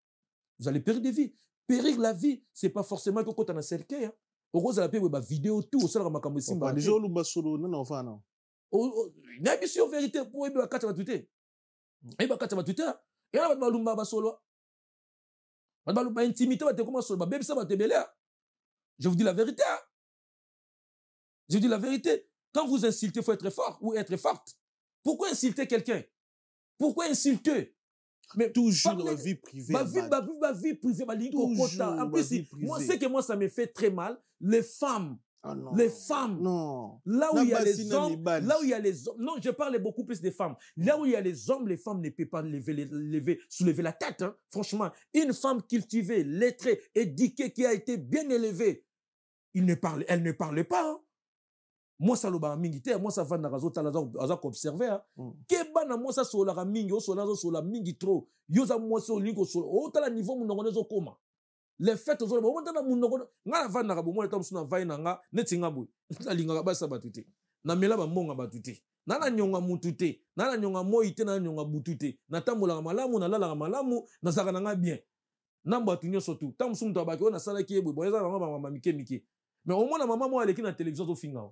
Vous allez périr des vies. Périr la vie, c'est pas forcément que quand on a cerqué. Hein. Au rose, la paix, bah, vidéo, tout, au salaire, ma camoussine. Pas déjà, le basolo, non, enfin, non. Il y a bien sûr vérité pour eux, bah, quand tu vas tout et bah, quand tu vas tout et là, bah, lumba, basolo. Bah, intimité, bah, t'es comment solo, bah, bébé, ça va te belé. Je vous dis la vérité. Je vous dis la vérité. Quand vous insultez, il faut être fort ou être forte. Pourquoi insulter quelqu'un? Pourquoi insulter? Mais toujours dans la vie privée. Ma vie privée, en plus, moi, c'est que moi, ça me fait très mal. Les femmes. Oh non. Les femmes. Non. Là où il y a les hommes. Là où il y a les hommes. Non, je parle beaucoup plus des femmes. Là où il y a les hommes, les femmes ne peuvent pas soulever la tête. Hein. Franchement, une femme cultivée, lettrée, éduquée, qui a été bien élevée, elle ne parle pas. Hein. Moi ça loba mingi te moi ça va na razo tala za observer ke bana moi ça sola ka mingi o sola mingi trop yo za moi so lingo so o tala niveau munongo nezo koma les fêtes zo ba monta na munongo nga va na ka bo mo ta musuna vai na nga netinga boy na linga ka basa batuté na mela ba monga batuté na na nyonga mututé na na nyonga moite na nyonga bututé na tambola malamu na lala malamu na saka na nga bien na mbatu nyoso tu tam sum to ba ko na sala ki boy boy za ba mama mike mais au moins la maman moi elle qui na télévision zo finga.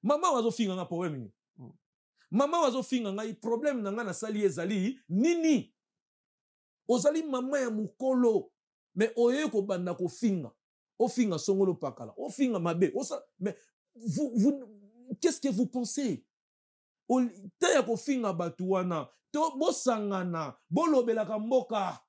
Maman wazo finga nga problème. Maman wazo finga nga problème na nga na sali ezali nini? Ozali maman ya mukolo mais oye ko banda ko finga. O finga songolo pakala. O finga mabe. Mais vous qu'est-ce que vous pensez? O taya ko finga batuwana. To bosangana, bolobela ka mboka.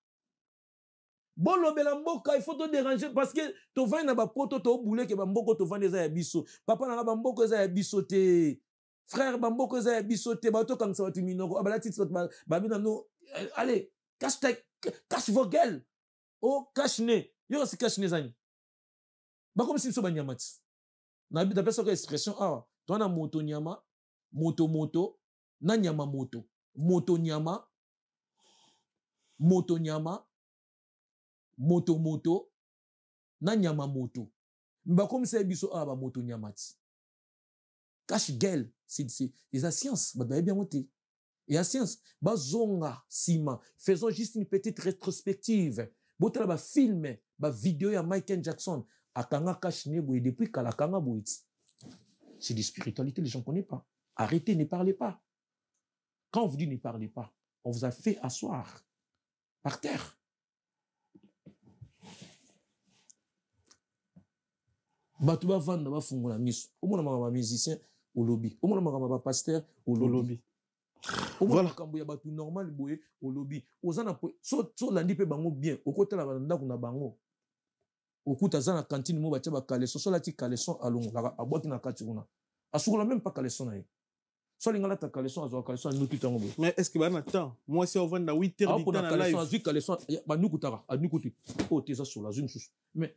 Bolobela mboka, il faut te déranger parce que tu vas na ba poto to boule ke ba mboko to vendre za ya biso. Papa na ba mboko za ya biso te. Frère ba mboko za ya biso te, ba to comme ça tu minoko. Ba la tite ba bina no allez, cache vos gueules. Oh, cache ne. Yo si cache ne zani. Ba comme si so ba nyamati. Na bi d'après cette expression toi na moto nyama, moto na nyama moto. Moto nyama moto na nyama moto mba comme ça biso ba moto nyamati cache gueule c'est la science ba bien monté et la science ba zonga sima faisons juste une petite rétrospective botala ba film ba vidéo ya Michael Jackson akanga cache ne boy depuis kala kanga boy c'est de spiritualité les gens connaissent pas arrêtez ne parlez pas quand on vous dit ne parlez pas on vous a fait asseoir par terre. Batu ba vanda ba fungola miso omona mama musicien au lobby omona mama pasteur au lobby omona kambo ya batu normal boye au lobby ozana so landi pe bango bien okotala banda kuna bango okuta zana cantine mo batia ba kaleson so lati kaleson alongo la abwaki na kati kuna asukola même pas kaleson na ye so lingala ta kaleson azo kaleson nuku tango boye mais est-ce que ba na temps moi si on vend 8h du temps na live azu kaleson ba nuku tara anukuti o teza sur la zone sous mais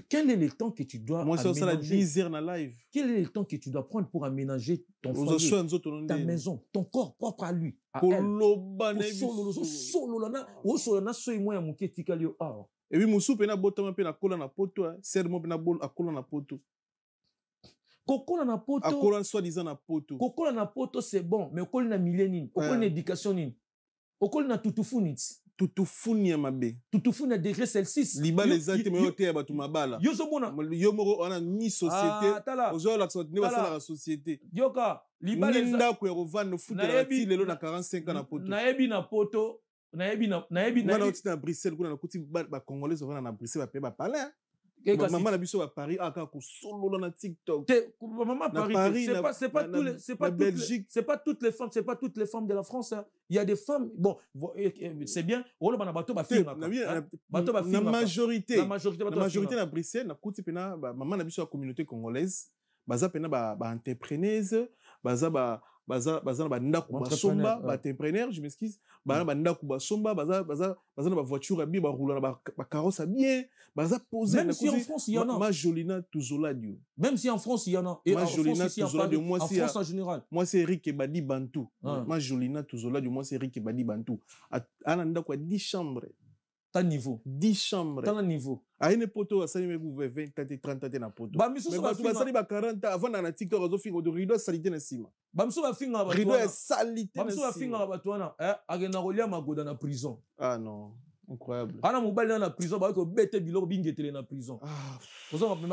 quel est le temps que tu dois aménager? Moi, c'est la 10 heures dans live. Quel est le temps que tu dois prendre pour aménager ton foyer, ta maison, ton corps propre à lui? Et oui, Moussou pena botama pena kola na poto, sermo pena bol akola na poto. Kokola na poto. Akola soi-disant na poto. Kokola na poto c'est bon, mais okola na millennium, okola na éducation nini. Okola na tutufu niti. Tutufunia mabe. Tutufunia degré Celsius. Liba les anti me yote batu mabala. Yo so mona. Yo moro ona ni société. Ozo la société. Yoka, Ninda ko rovano futela ti lelo na 45 ans na poto. Naebi na poto, naebi na na Bruxelles kuna na kuti ba congolais vana na Bruxelles ba pe ba parler. Maman na biso à Paris aka ko solo na TikTok. Maman Paris, c'est pas toutes les femmes, c'est pas toutes les femmes de la France. Hein. Il y a des femmes, bon, c'est bien. La majorité na Bruxelles na kuti pena maman na biso la communauté congolaise, baza pena ba entrepreneuse, baza ba ndaku ba somba, ba entrepreneur, je m'excuse, ba ndaku ba somba, baza na ba voiture bien, ba rouler na ba carrosse bien, baza poser. Même si en France il y en a. Majolina Tuzoladio. Même si en France il y en a. Et Majolina Tuzoladio, moi c'est en France en général. Moi c'est Eric Ebadi Bantou. Majolina Tuzoladio, moi c'est Eric Ebadi Bantou. Ananda quoi 10 chambres. T'as niveau. 10 chambres. T'as un niveau. A une poto, ça y est, vous 20, 30 ans na poto. Bah, mais ça va faire 40 ans avant na TikTok, on fait de rideau salité na sima. Bah, ça va faire rideau salité na sima. Bah, ça va faire batouana. Agena rolia magoda na prison. Ah non, incroyable. Ana mobile na prison, bah ko bete biloko bingetele na prison.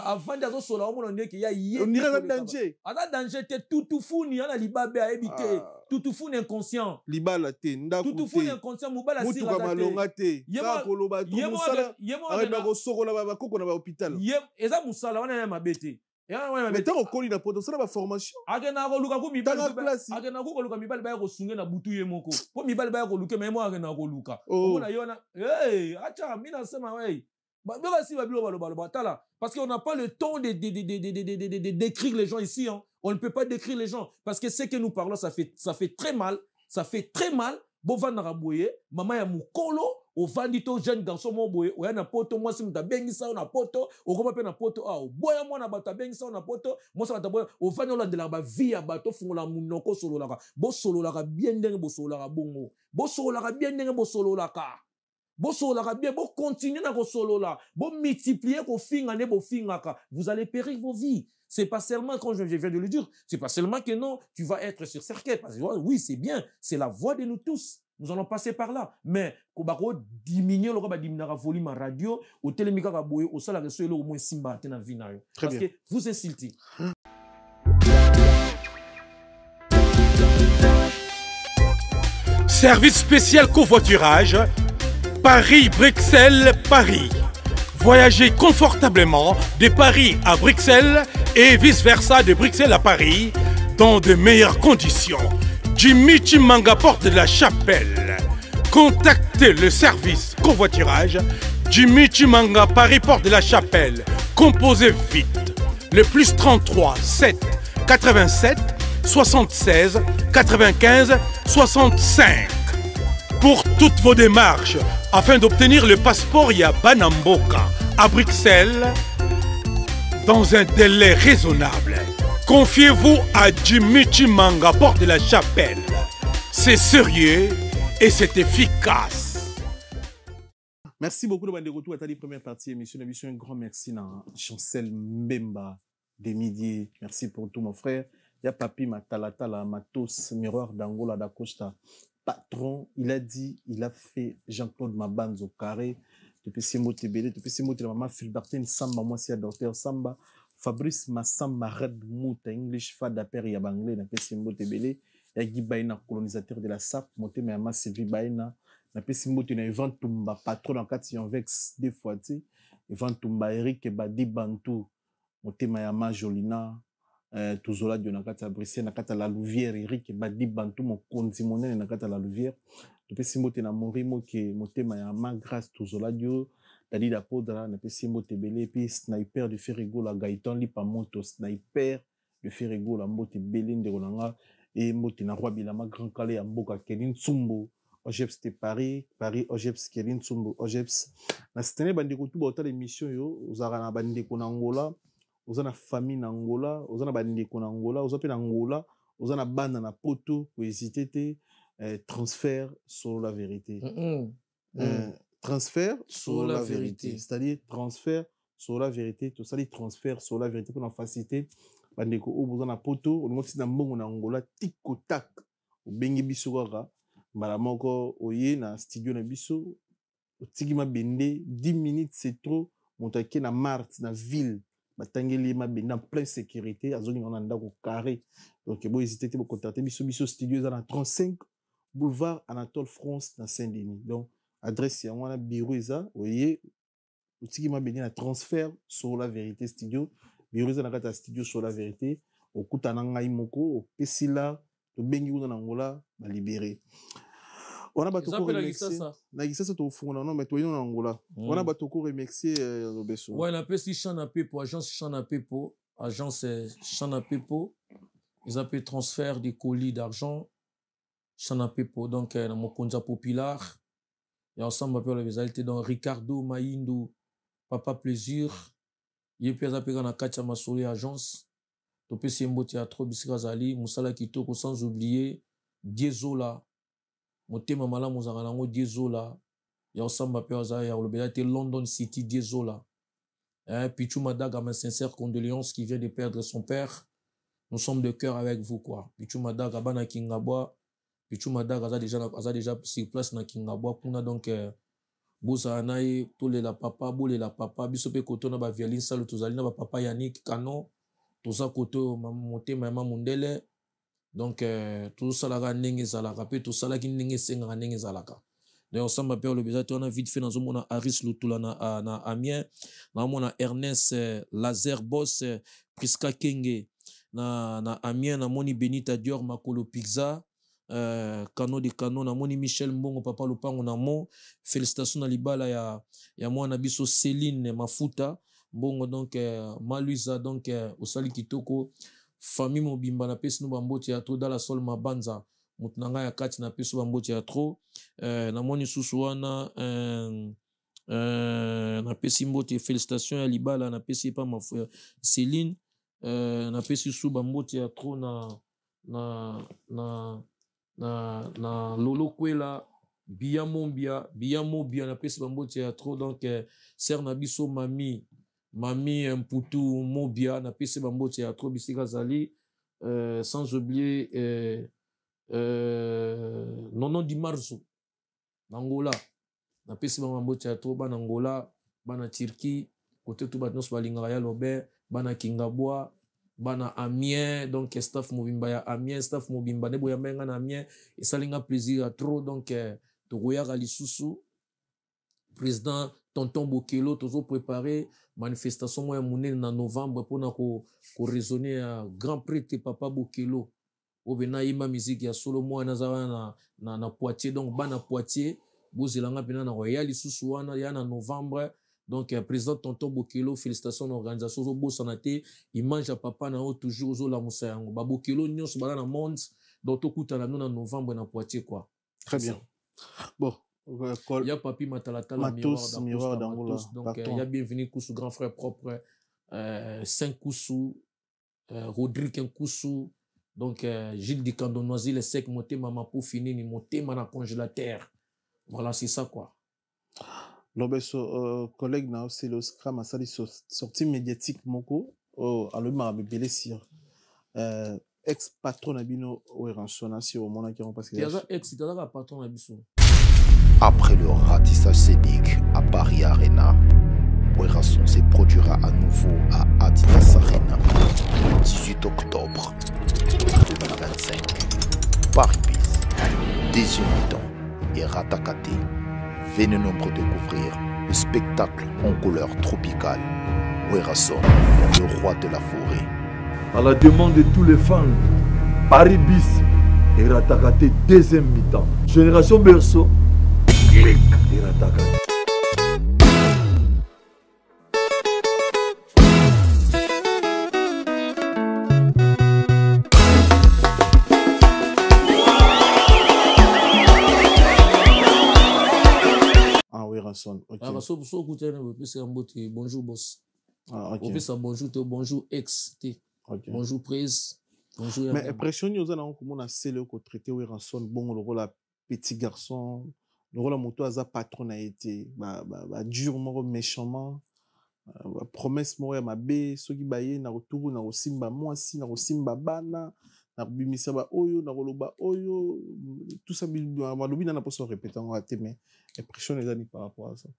Avant d'azo sola, on dit qu'il y a on dirait un danger. Ada danger te tout funi ana libabe a ebité. Tout funi inconscient. Libala te ndaku. Tout funi inconscient mobile asira. Mutu malonga te. Ka koloba tout musala. Arrête ko sokola ba koko na ba hôpital. Eza musala wana na mabete. Mais tant qu'on lit la poto, ça la formation. Agena ko luka ko mibali. Agena ko luka mibali ba ko sunge na butu ye moko. Ko mibali ba ko luka mais moi agena ko luka. Ona yona acha mina sema wey. Parce qu'on n'a pas le temps de décrire les gens ici. Hein. On ne peut pas décrire les gens. Parce que ce que nous parlons, ça fait très mal. Ça fait très mal. Bovan Naraboye, maman ya mukolo, au vandito jeune garçon mo boye, o ya na poto, moi si muta bengi sa na poto, o koma pe na poto, o boya mo na bata bengi sa na poto, moi ça ta boya, o fanya olandela ba vie ya bato fungola munoko solo laka. Bo solo laka bien ndenge bo solo laka bongo. Bo solo laka bien ndenge bo solo laka. Bo solo laka bien, bo continuer na ko solo la. Bo multiplier ko finga ne bo fingaka. Vous allez périr vos vies. C'est pas seulement, quand je viens de le dire, c'est pas seulement que non, tu vas être sur cercueil. Parce que oui, c'est bien, c'est la voix de nous tous. Nous allons passer par là. Mais, kobako diminuer le diminuer la volume radio, au télémica kaboye, au salaire sur au moins simba tena vinayo. Parce que vous insultez. Service spécial covoiturage, Paris-Bruxelles, Paris. Voyagez confortablement de Paris à Bruxelles et vice-versa de Bruxelles à Paris dans de meilleures conditions. Jimmy Chimanga, porte de la Chapelle. Contactez le service covoiturage Jimmy Chimanga, Paris, porte de la Chapelle. Composez vite. Le plus 33 7 87 76 95 65. Pour toutes vos démarches, afin d'obtenir le passeport Yabanamboka à Bruxelles, dans un délai raisonnable, confiez-vous à Jimmy Chimanga, porte de la Chapelle. C'est sérieux et c'est efficace. Merci beaucoup de m'avoir retour à la première partie émission. Un grand merci à Chancel Mbemba des Midi. Merci pour tout mon frère. Il y a Papi Matalatala, Matos, Miroir d'Angola d'Acosta. Patron, il a dit, il a fait Jean-Claude Mabanzo au carré. Depuis ces mots tébélé, depuis ces mots de la maman Philbertine Samba, moi c'est docteur Samba. Fabrice Massamba Red Mouta, English Fada Père Yabanglé, depuis ces mots tébélé. Il y a Guy Baïna, colonisateur de la SAP, monté mais à Sylvie Baïna. Depuis ces mots, il y a Ivan Toumba, patron en 4 vex deux fois, tu sais. Ivan Toumba, Eric Badi Bantou, monté Mayama Jolina. Tuzola de Nakata Bruxelles, Nakata la Louvière, Eric Badi Bantou, mon condimone, Nakata la Louvière. Depuis ces mots, na morimo qui monté Mayama grâce Tuzola Dio, Dadi da Podra, depuis ces mots tebele, puis sniper de Ferrigo, la Gaëtan Lipa Moto, sniper de Ferrigo, la Mote Belin de Rolanga, et Mote na Roi Bilama, Grand Calais, Amboka, Kelin Tsumbo, Ojeps de Paris, Ojeps, Kelin Tsumbo, Ojeps. Na cette bandeko tout bota l'émission yo, Uzara bandeko na Angola. Vous avez une famille en Angola, vous avez une famille en Angola, vous avez Angola, vous avez une bande en poto, vous hésitez, transfert sur la vérité. Transfert sur la vérité. C'est-à-dire transfert sur la vérité, tout ça, transfert sur la vérité pour la facilité. Vous avez une poto, vous avez une Angola, tic-tac, vous avez une bisouara, malamoko, oye, na studio na biso, tigima bende, 10 minutes c'est trop, montake na Marthe, na ville. batangeli mabende en pleine sécurité azongi on anda ko carré donc bo hésiter te bo contacter biso studio za na 35 boulevard Anatole France na Saint-Denis donc adresse ya wana bureau eza oye utiki mabende na transfert sur la vérité studio bureau eza na kata studio sur la vérité okutana ngai moko opesila to bengi kuna na ngola ba libérer. On a battu pour remercier. Ça c'est au fond non mais toi en Angola. On a battu pour remercier Robesso. Ouais, on appelle si Chana Pepo, agence Chana Pepo, agence Chana Pepo. Ils appellent transfert des colis d'argent Chana Pepo donc dans mon compte populaire. Et ensemble on appelle les alliés donc Ricardo Maindo Papa Plaisir. Il peut appeler na Katia Masori agence. Topé Simbo Théâtre Bisikazali, Moussala Kitoko sans oublier Diezola. Motema mala mozanga nango Diezola ya osamba pe oza ya olobela te London City Diezola Pichou Madaga ma sincère condoléances qui vient de perdre son père. Nous sommes de cœur avec vous quoi. Pichou Madaga bana Kingabwa Pichou Madaga a déjà sur place na Kingabwa kuna donc boza nae tole la papa biso pe koto na ba violin salo tozali na ba papa Yannick Kano toza koto motema ma mundele. Donc, tout ça là, n'est zalaka, puis tout ça là qui n'est senga n'est zalaka. Donc, ensemble, après le besoin, on a vite fait dans un monde Aris Lutula na Amiens, dans mon Ernest Lazer Boss, Priska Kenge, na Amiens, na moni Benita Dior, Makolo Pizza, Kano de Kano, na moni Michel Mbongo, Papa Lupango na mo, félicitations à Libala, ya moi na biso Céline Mafuta, Mbongo donc Maluisa donc au Sali Kitoko. Famille mobimba na pesi no bambo théâtre dans la sol mabanza mutnanga ya kati na pesi bambo théâtre na moni susu wana na pesi mbote félicitations ya libala na pesi pa ma Céline na pesi su bambo théâtre na Lolo Kwela Bia Mobia na pesi bambo théâtre donc ser na biso Mami Mputu Mobia na pesi bambo théâtre bisika zali sans oublier Nono di Marzo Angola na pesi bambo théâtre bana Angola bana Turquie côté tout batnos balinga ya lobe bana Kingabwa bana Amiens donc staff mobimba ya Amiens staff mobimba ne boya menga na Amiens et salinga plaisir à trop donc to roya lisusu président Tonton Bokelo toujours préparé manifestation moya munene na novembre pour na ko raisonner grand prêtre Papa Bokelo obena yima musique ya solo moya na na Poitiers donc bana Poitiers bozelanga pena na royal lisusu wana ya na novembre donc président Tonton Bokelo félicitations à l'organisation zo bosanate image ya papa na toujours zo la musa yango ba Bokelo nyonso bana na monde donc okuta na novembre na Poitiers quoi. Très bien. Bon, il y a Papi Matalatala miroir d'Angola. Donc il y a bienvenue Koussou grand frère propre 5 Koussou Rodrigue Koussou donc Gilles Di Candonoisi les secs monté mama pour finir ni monté mana congélateur. Voilà, c'est ça quoi. L'obéso collègue na c'est le scram à ça sortie médiatique moko alors m'a belessir ex patron abino ou rançonnation au monde qui ont passé ex patron abiso. Après le ratissage scénique à Paris Arena, Werrason se produira à nouveau à Adidas Arena le 18 octobre 2025. Paris Bis, Désioniton et Ratakate. Venez nombreux découvrir le spectacle en couleur tropicale. Werrason, le roi de la forêt. À la demande de tous les fans, Paris Bis et Ratakate deuxième mi-temps. Génération Berceau. Clic et Ratakate. Ah oui, Ranson. Ok. Ah, parce que bonjour boss. Ah, ok. On fait ça bonjour ex. Okay. Bonjour prise. Bonjour. Mais impression nous allons comment on a scellé au traité où Ranson bon le rôle petit garçon. Le rôle de moto a patron a été durement méchamment promesse moi ma bé ceux qui baillé na retour na osimba moi si na osimba bana na bimisa ba oyo na roloba oyo tout ça malobi na pas se répéter en raté mais impression les années par rapport à ça.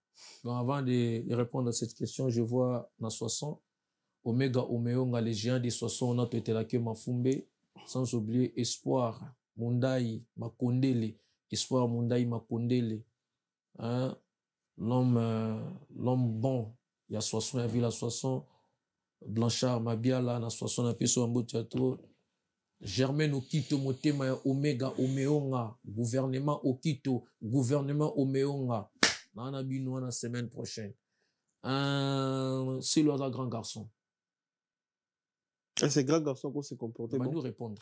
Bon, avant de répondre à cette question je vois na 60 Omega Omeonga, les géants des 60, on a été là que Mafumbe, sans oublier Espoir, Mundaï, Makondele, Espoir Mundaï, Makondele, hein? L'homme bon, il y a 60, il y a Villa 60, Blanchard, Mabiala, na 60, na Peso Ambo Théâtre, Germaine Okito, Motema, Omega Omeonga, gouvernement Okito, gouvernement Omeonga, on a bino la semaine prochaine. C'est le grand garçon. C'est grand garçon qu'on s'est comporté. On va nous répondre.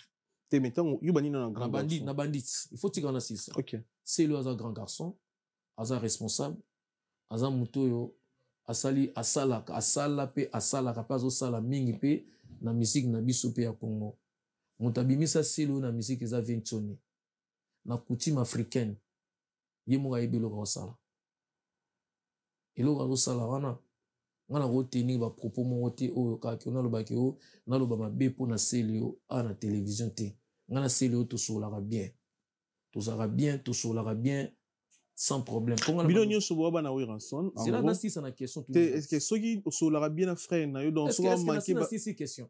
T'es mettant, il y a un grand garçon. Na bandit. Il faut tirer en assise. Ok. C'est le grand garçon. Aza responsable. Aza mutoyo. Asali asala pe asala kapazo sala mingi pe na musique na biso pe ya Congo. Mutabimisa selo na musique eza ventoni. Na coutume africaine. Yemonga yebelo ko sala. Elo ko sala wana. Ngana ko tenir ba propos mo te o ka ki na lo ba ki o na lo ba mabe po na selo a na télévision te. Ngana selo to solara bien. To sera bien, to solara bien. Sans problème. Bilonio Soboba na Wiranson. C'est là dans la question. Est-ce que ceux qui sont là bien à frère na yo dans ce moment manqué ba six questions.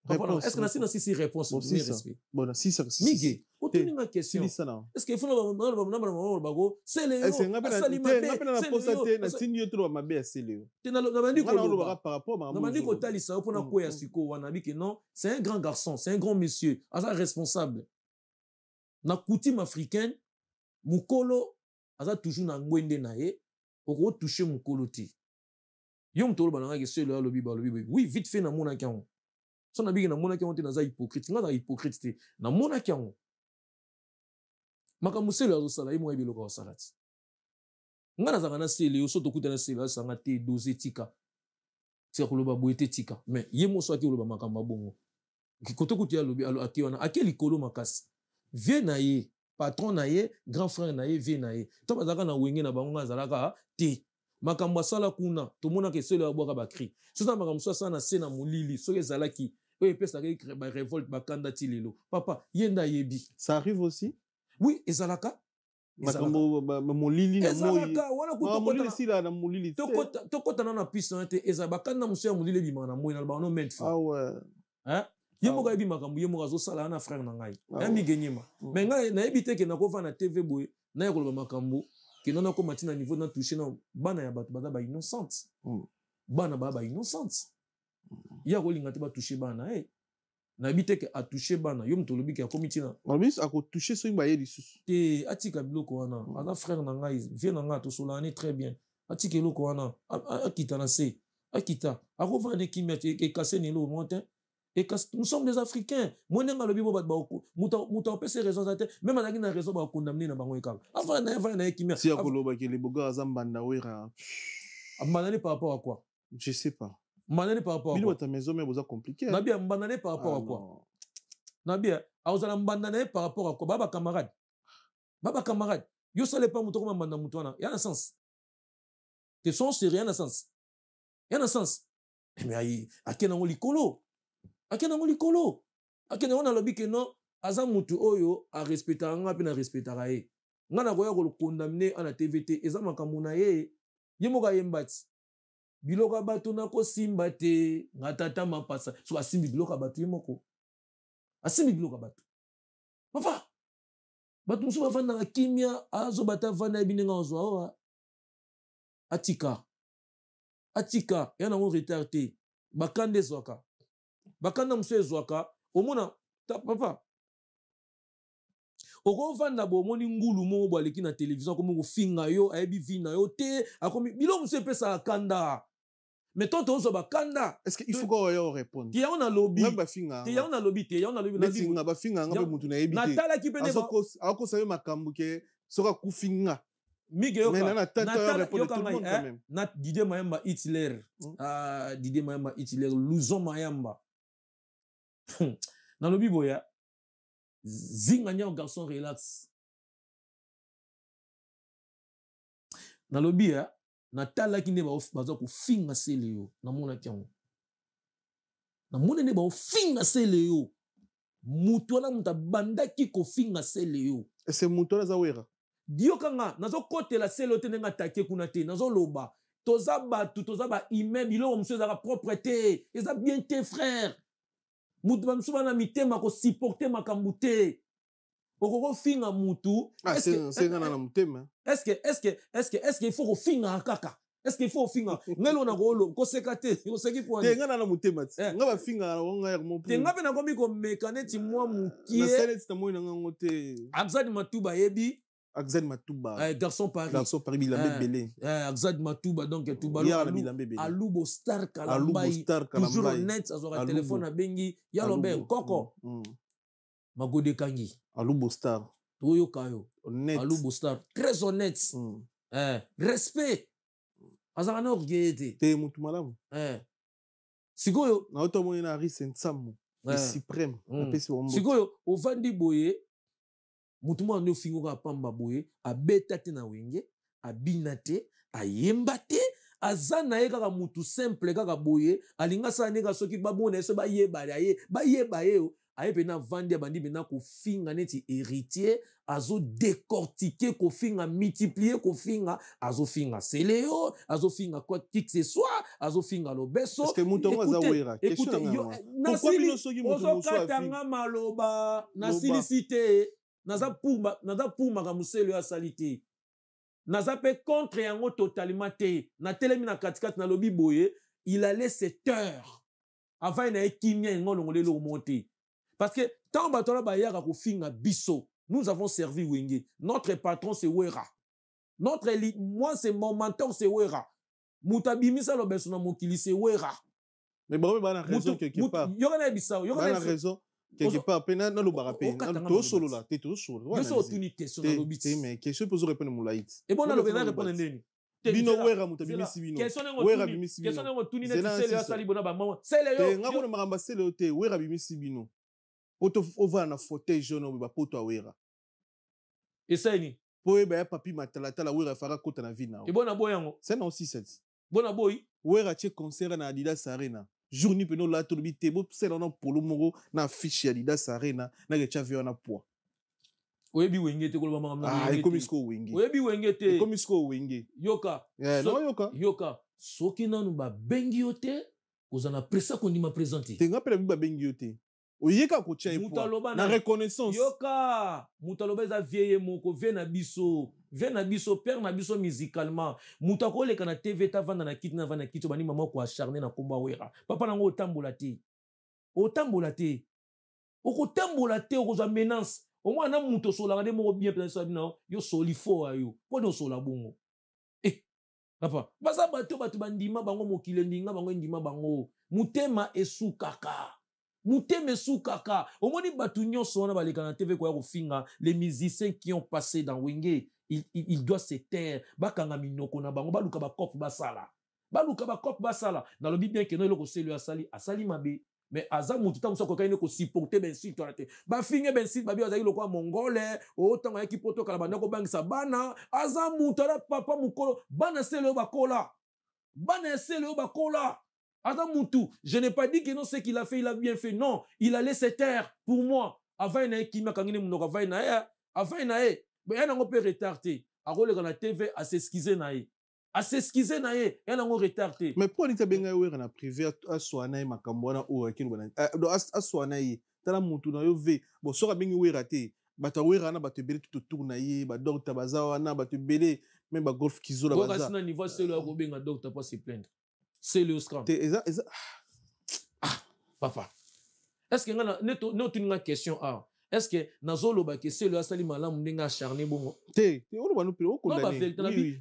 Est-ce que na six réponses pour respect. Bon, six. Miguel, autour ma question. Est-ce que faut na bago c'est les est-ce que na posate na sinyo trop mabe c'est les. Tu na bandi ko par rapport na bandi ko talisa pour na koya siko wana bi que non, c'est un grand garçon, c'est un grand monsieur, asa responsable. Na coutume africaine, mukolo aza toujours na ngwende na ye oko toucher mukolo ti yo mtolo bananga ke selo lobi oui vite fait na mona kyango so na bigi na mona kyango te na za hypocrite nga za hypocrite te na mona kyango makambo selo azo sala imo ebelo ko salati nga na zaka na selo yo so to kuta na selo sanga te doze tika tse ko loba boete tika mais yemo so ati loba makambo bongo kikoto kutia lobi ati wana akeli kolo makasi vie na ye patron na ye, grand frère na ye, vie na ye. To bazaka na wenge na bango zalaka te. Makambo sala kuna, to mona ke selo abwaka ba cri. So ça makambo ça na sena mulili, so ezalaki, o epesa ke ba révolte ba kandati lelo. Papa, yenda yebi. Ça arrive aussi? Oui, ezalaka. Makambo mulili na moyi. Ezalaka, wana ku mulili sila na mulili. To kota na puissance te, ezabaka na muso ya mulili bima na moyi na ba no ment. Ah ouais. Hein? Yemo ka yebi makambo yemo ka zo sala na frère na ngai. Ya mi genyema. Mais ngai na yebi te ke na ko fa na TV boy, na ya ko ba makambo, ke na ko matina niveau na toucher na bana ya bato baza ba innocente. Bana ba innocente. Ya ko linga te ba toucher bana na yebi te ke a toucher bana, yo mto lobi ke a komiti na. Obis a ko toucher so imba ye lisusu. Te atika biloko wana, ana frère na ngai, vie na ngai to sola ni très bien. Atika biloko wana, akita na se, akita. A ko va de kimia te ke casser ni lo montin. Et nous sommes des Africains. Moi, je ne sais pas si raisons même si na raison pour condamner na bango ekanga. Avant na kimia. Si akoloba ke les boga azambanda wera. Mbandane par rapport à quoi? Je sais pas. Mbandane par rapport à quoi? Bilo ta maison mais vous a compliqué. Nabia mbandane par rapport à quoi? Nabia, auzala mbandane par rapport à quoi? Baba camarade. Baba camarade. Yo sale pas muto comme mbanda mutwana. Ya na sens. Que son c'est rien na sens. Ya na sens. Mais ayi akena ngolikolo. Akena ngolikolo. Akena wana lobi ke non aza mutu oyo a respecta nga pe na respectera ye. Nga na koya ko condamner ana TVT eza makambo na ye. Ye moka yembati. Biloka bato na ko simba te ngatata mapasa. So asimbi biloka bato ye moko. Asimbi biloka bato. Papa. Bato musu bafanda na kimia azo bata vanda ebinenga ozo awa. Atika. Atika yana ngo retardé. Bakande zwaka. Bakanda mse zwaka omona papa oko vanda bo moni ngulu mo bo aleki na télévision comme ko finga yo ayebi vina yo te akomi bilo mse pesa kanda mais tonto ozo bakanda est-ce qu'il faut qu'on yo répondre ti ya on a lobby bafinga ti ya on a lobby te ya on a lobby na finga bafinga nga be mutu na yebi te natala ki pene ako sayo makambo ke soka kufinga Mige yoka. Mais na tata répondre tout le monde quand même. Nat Didier Mayamba Hitler. Didier Mayamba Hitler Luzon Mayamba. Dans le biboya, zinganya un garçon relax. Dans le bia, natala ki ne ba baza ko finga seleo na mona kyango. Na mona ne ba finga seleo. Mutu na muta banda ki ko finga seleo. C'est mutu na zawera. Dio kanga nazo kote la selo te nga take kuna te nazo loba toza batu toza ba immeuble biloko mosusu ezaka propreté eza bien te frère mutu bamosusu bana mitema kosupporte makambo te okokofinga mutu senga na motema est-ce il faut kofinga kaka est-ce qu'il faut finga ngelo na kolo koseka te koseki point te nga na motema nga ba finga na nga ya mo te nga pe na komi ko mekaneti mwa mukie na sene tita mo na ngo te Axad Matuba yebi Axad Matuba garçon Paris bilambe belé Axad Matuba donc Tuba Alubo Star Kalambai toujours net azora téléphone na bengi ya lobe koko magode kangi Alubo Star toyo kayo honnête Alubo Star très honnête respect azaka na orgueil te mutu malamu sikoyo na oto mo na rise nsamu suprême apesi bombo sikoyo ovandi boye mutu mo ando fingo ka pamba boye abeta te na wenge abina te ayemba te aza na ye kaka mutu simple kaka boye alinga sala ne ka soki babona ese bayeba ye aye pena vandi abandi pena kofinga neti héritier azo décortiquer kofinga multiplier kofinga azo finga seleo azo finga quoi qui que ce soit azo finga lobeso parce que mutu ngo za wera question nga pourquoi bino soki mutu moso katanga maloba na silicité naza pour makamuselo ya salite naza pe contre yango totalement te na telemi na katikati na lobi boye il allait se taire avant na ekimia ngo longolelo monter. Parce que tant batola bayaka ko finga biso, nous avons servi Wenge. Notre patron c'est Wera. Moi c'est mon mentor c'est Wera. Mutabimisa lo besona mokili c'est Wera. Mais bon ba na raison quelque part. Yokana bisao, yokana na raison quelque part pena na lo barape. To solo là, to solo. Yo so tuni question na lobiti. Mais question pour répondre mon laït. Et bon na lo bena répondre ndeni. Bino Wera mutabimisi bino. Wera bimisi bino. Question ngo tuni na c'est le asali bona ba mama. C'est le yo. Ngako makamba c'est le te Wera bimisi bino. Poto ova na fauteuil jaune ba poto awera et ça ni po e ba papi matala tala wera fara kota na vie na et bona boy yango c'est non 67 bona boy wera che concert na Adidas Arena journée peno la to bité bo c'est non polo moko na fiche Adidas Arena na ke chavio na poids oyebi wenge te ko ba mama ah e comme isko wenge oyebi wenge te comme isko wenge yoka non yoka soki nanu ba bengi yote ozana pressa ko ndima présenter te ngapela ba bengi yote oyeka ko tia na reconnaissance yoka mutaloba eza vieille moko vie na biso père na biso musicalement mutako leka na TV ta vanda na kiti bani mama ko acharner na komba wera papa nango otambola te okotambola te okozwa menace au moins na muto sola ngade moko bien pensa bino yo soli fo ayo ko no sola bongo papa basa bato bandima bango mokile ndinga bango ndima bango mutema esukaka Kaka. Au moins, on a les TV quoi finga les musiciens qui ont passé dans Wenge, ils doivent se taire. Bakanga minoko na bango baluka ba kop basala. Dans le bien que no loko selu asali mabe. Mais aza mutu ta musoko kaine ko supporter ben site to te. Ba finga ben site babi azali loko mongolais, o tanga yaki poto kala bandako bangisa bana, aza mutu ala papa mukolo, bana selu bakola. Je n'ai pas dit que non, ce qu'il a fait, il a bien fait. Non, il a laissé taire pour moi. Avant, il y a qui m'a kangini mon avant, il y a mais il y a un peu retardé. À rôle dans la TV, à s'excuser naïe. Il y a un retardé. Mais pour nita benga wera na privé à soanaï makambwana ou akinu bana. À soanaï, tala mutu na yo ve. Bon, sora bengi wera te. Bata wera na bate belé tout autour naïe, ba docteur bazawa na bate belé, même ba golf kizo la baza. Bon, à ce niveau, c'est le benga docteur pas se plaindre. C'est le scram. Papa. Est-ce que nous avons une question? Est-ce que Nazolo Bake, c'est le Asali Malam Nenga charné bongo?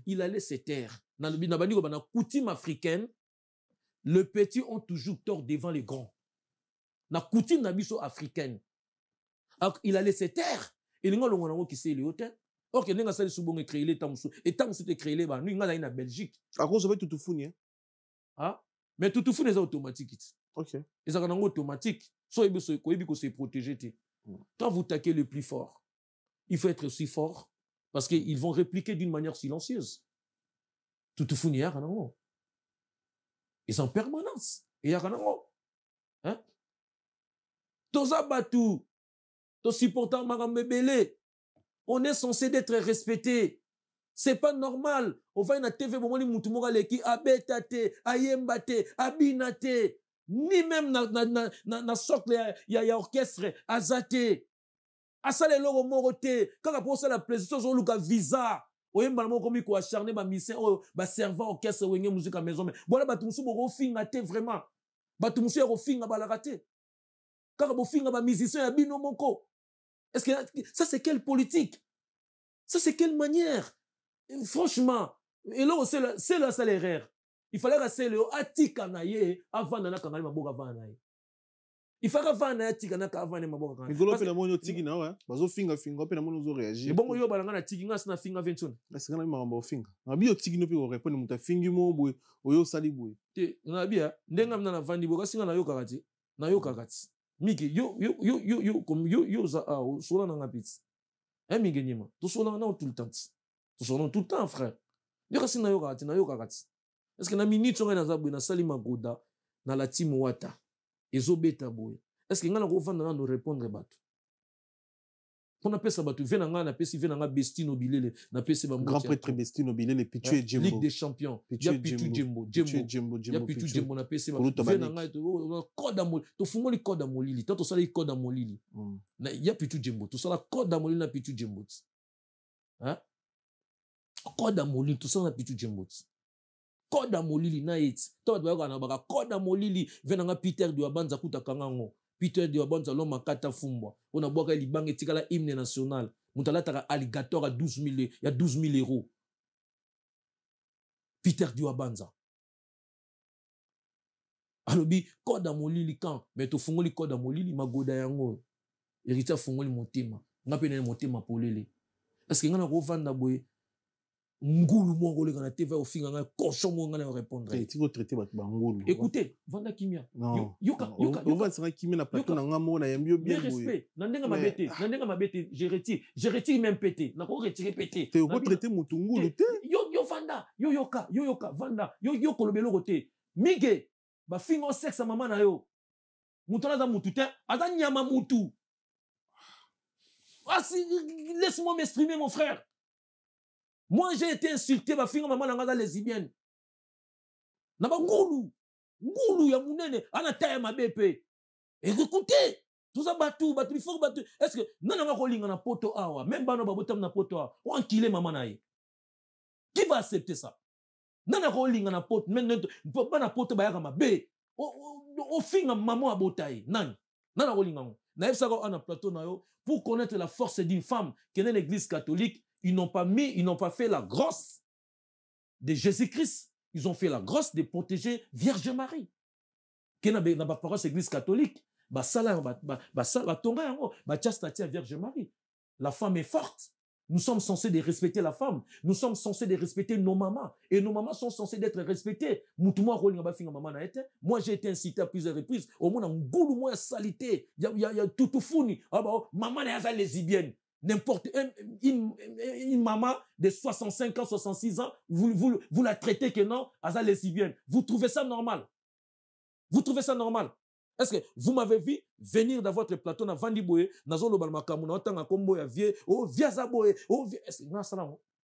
Il allait se taire. Dans la coutume africaine, les petits ont toujours tort devant les grands. La coutume nabiso africaine. Il allait se taire. Et nous avons qui c'est le hôtel. Or que nous avons souvent créé les Tamsou. Et Tamsou est créé, nous avons en Belgique. À cause de tout fou, ah, mais tout fou est automatique. Ok. Et ça rend automatique. Soit il faut se protéger. Quand vous taquez le plus fort, il faut être aussi fort parce qu'ils vont répliquer d'une manière silencieuse. Tout fou n'est pas. Ils sont en permanence. Et il y a hein? Toza Batu, to supportant Marambe Belé. On est censé d'être respecté. C'est pas normal. On va na TV bomoni mutu moko leki abeta te, ayemba te, abina te. Ni même na socle ya orchestre azate. Asale loro moko te. Kaka pour ça la plaisir zo luka visa. Oyemba na moko mi ko acharner ba mission ba servant orchestre wenge musique à maison mais voilà batu musu boko finga te vraiment. Batu musu ya ko finga ba la raté. Kaka bo finga ba musicien ya bino moko. Est-ce que ça c'est quelle politique? Ça c'est quelle manière? Franchement, et là c'est le salaire. Il fallait que le atika na ye avant na kangali maboka vana ye. Il fallait que vana atika na avant na maboka kangali. Ngolo pe na monyo tiki na wa, bazo finga pe na monyo zo réagir. Et bon yo balanga na tiki nga sina finga 21. Est-ce que na makambo finga? Na bio tiki no pe ko répondre muta fingi mo boy, oyo sali boy. Te na bia ndenga mna na vandi boka singa na yo kakati. Na yo kakati. Miki yo comme yo za sola na ngapitsi. Miki nyima. To sola na tout le temps. To sola tout le temps frère. Yo kasi na yo kakati. Est-ce que na minute on na zabwe na salima goda na la team wata. Ezo beta boy. Est-ce que ngana ko vanda na no répondre batu. Pona pesa batu vena ngana pesi vena nga Bestino Bilele na pesi ba grand prêtre Bestino Bilele Pichu et Djembo. Ligue des champions. Ya Pichu Djembo. Ya Pichu Djembo na pesi ba vena nga to koda mo to fungoli koda molili. To sala koda molili. Na ya Pichu Djembo. To sala koda molili na Pichu Djembo. Hein? Koda molili to sala na Pichu Djembo. Koda molili na it. To ba na baka koda molili vena nga Peter Duabanza kutakanga ngo. Peter Duabanza loma kata fumbwa. On a boka libange tikala hymne national. Mutala taka alligator à 12 000, il y a 12 000 euros. Peter Duabanza. Alobi koda molili kan, mais to fungoli koda molili magoda yango. Erita fungoli motema. Ngapene motema polele. Est-ce que ngana ko vanda boy ngulu mo ko le kana TV au finga nga cochon mo ngana répondre. Tu vas traiter ba ngulu. Écoutez, vanda kimia. Yoka. On va se kimia na plateau na ngamo na yambio bien boy. Respect. Nandenga mabete, je retire même pété. Na ko retirer pété. Tu vas traiter mutungulu te. Yo vanda, yo yoka, vanda, yo kolobelo kote. Mige ba finga sexe mama na yo. Mutona za mutu te, aza nyama mutu. Ah, laisse-moi m'exprimer mon frère. Moi, j'ai été insulté par finga maman nanga lesbienne. Naba ngulu ya munene anataya mabepe. Et écoutez, tout ça batu, il faut batu. Est-ce que nana ko linga na poto awa, même bano babotam na poto awa, on kile maman nae. Qui va accepter ça? Nana ko linga na poto, même na poto bayaka mabe. O finga maman abotaye. Nana ko linga ngo. Na efsa ko ana plateau na yo pour connaître la force d'une femme qui est dans l'église catholique. Ils n'ont pas fait la grosse de Jésus-Christ. Ils ont fait la grosse de protéger Vierge Marie. Qui n'a pas parole l'église catholique. Vierge Marie. La femme est forte. Nous sommes censés de respecter la femme. Nous sommes censés de respecter nos mamans. Et nos mamans sont censées d'être respectées. Moi, j'ai été incité à plusieurs reprises. Au moins, on goulou moins salité. Il y a tout fourni. Maman est lesbienne. N'importe une maman de 65 ans, 66 ans, vous la traitez que non, elle est lesbienne. Vous trouvez ça normal? Vous trouvez ça normal? Est-ce que vous m'avez vu venir dans votre plateau, dans Vandiboye, dans Zolo Balmakamu, dans Tanga Kombo, oh, via Zaboye, oh, est-ce que,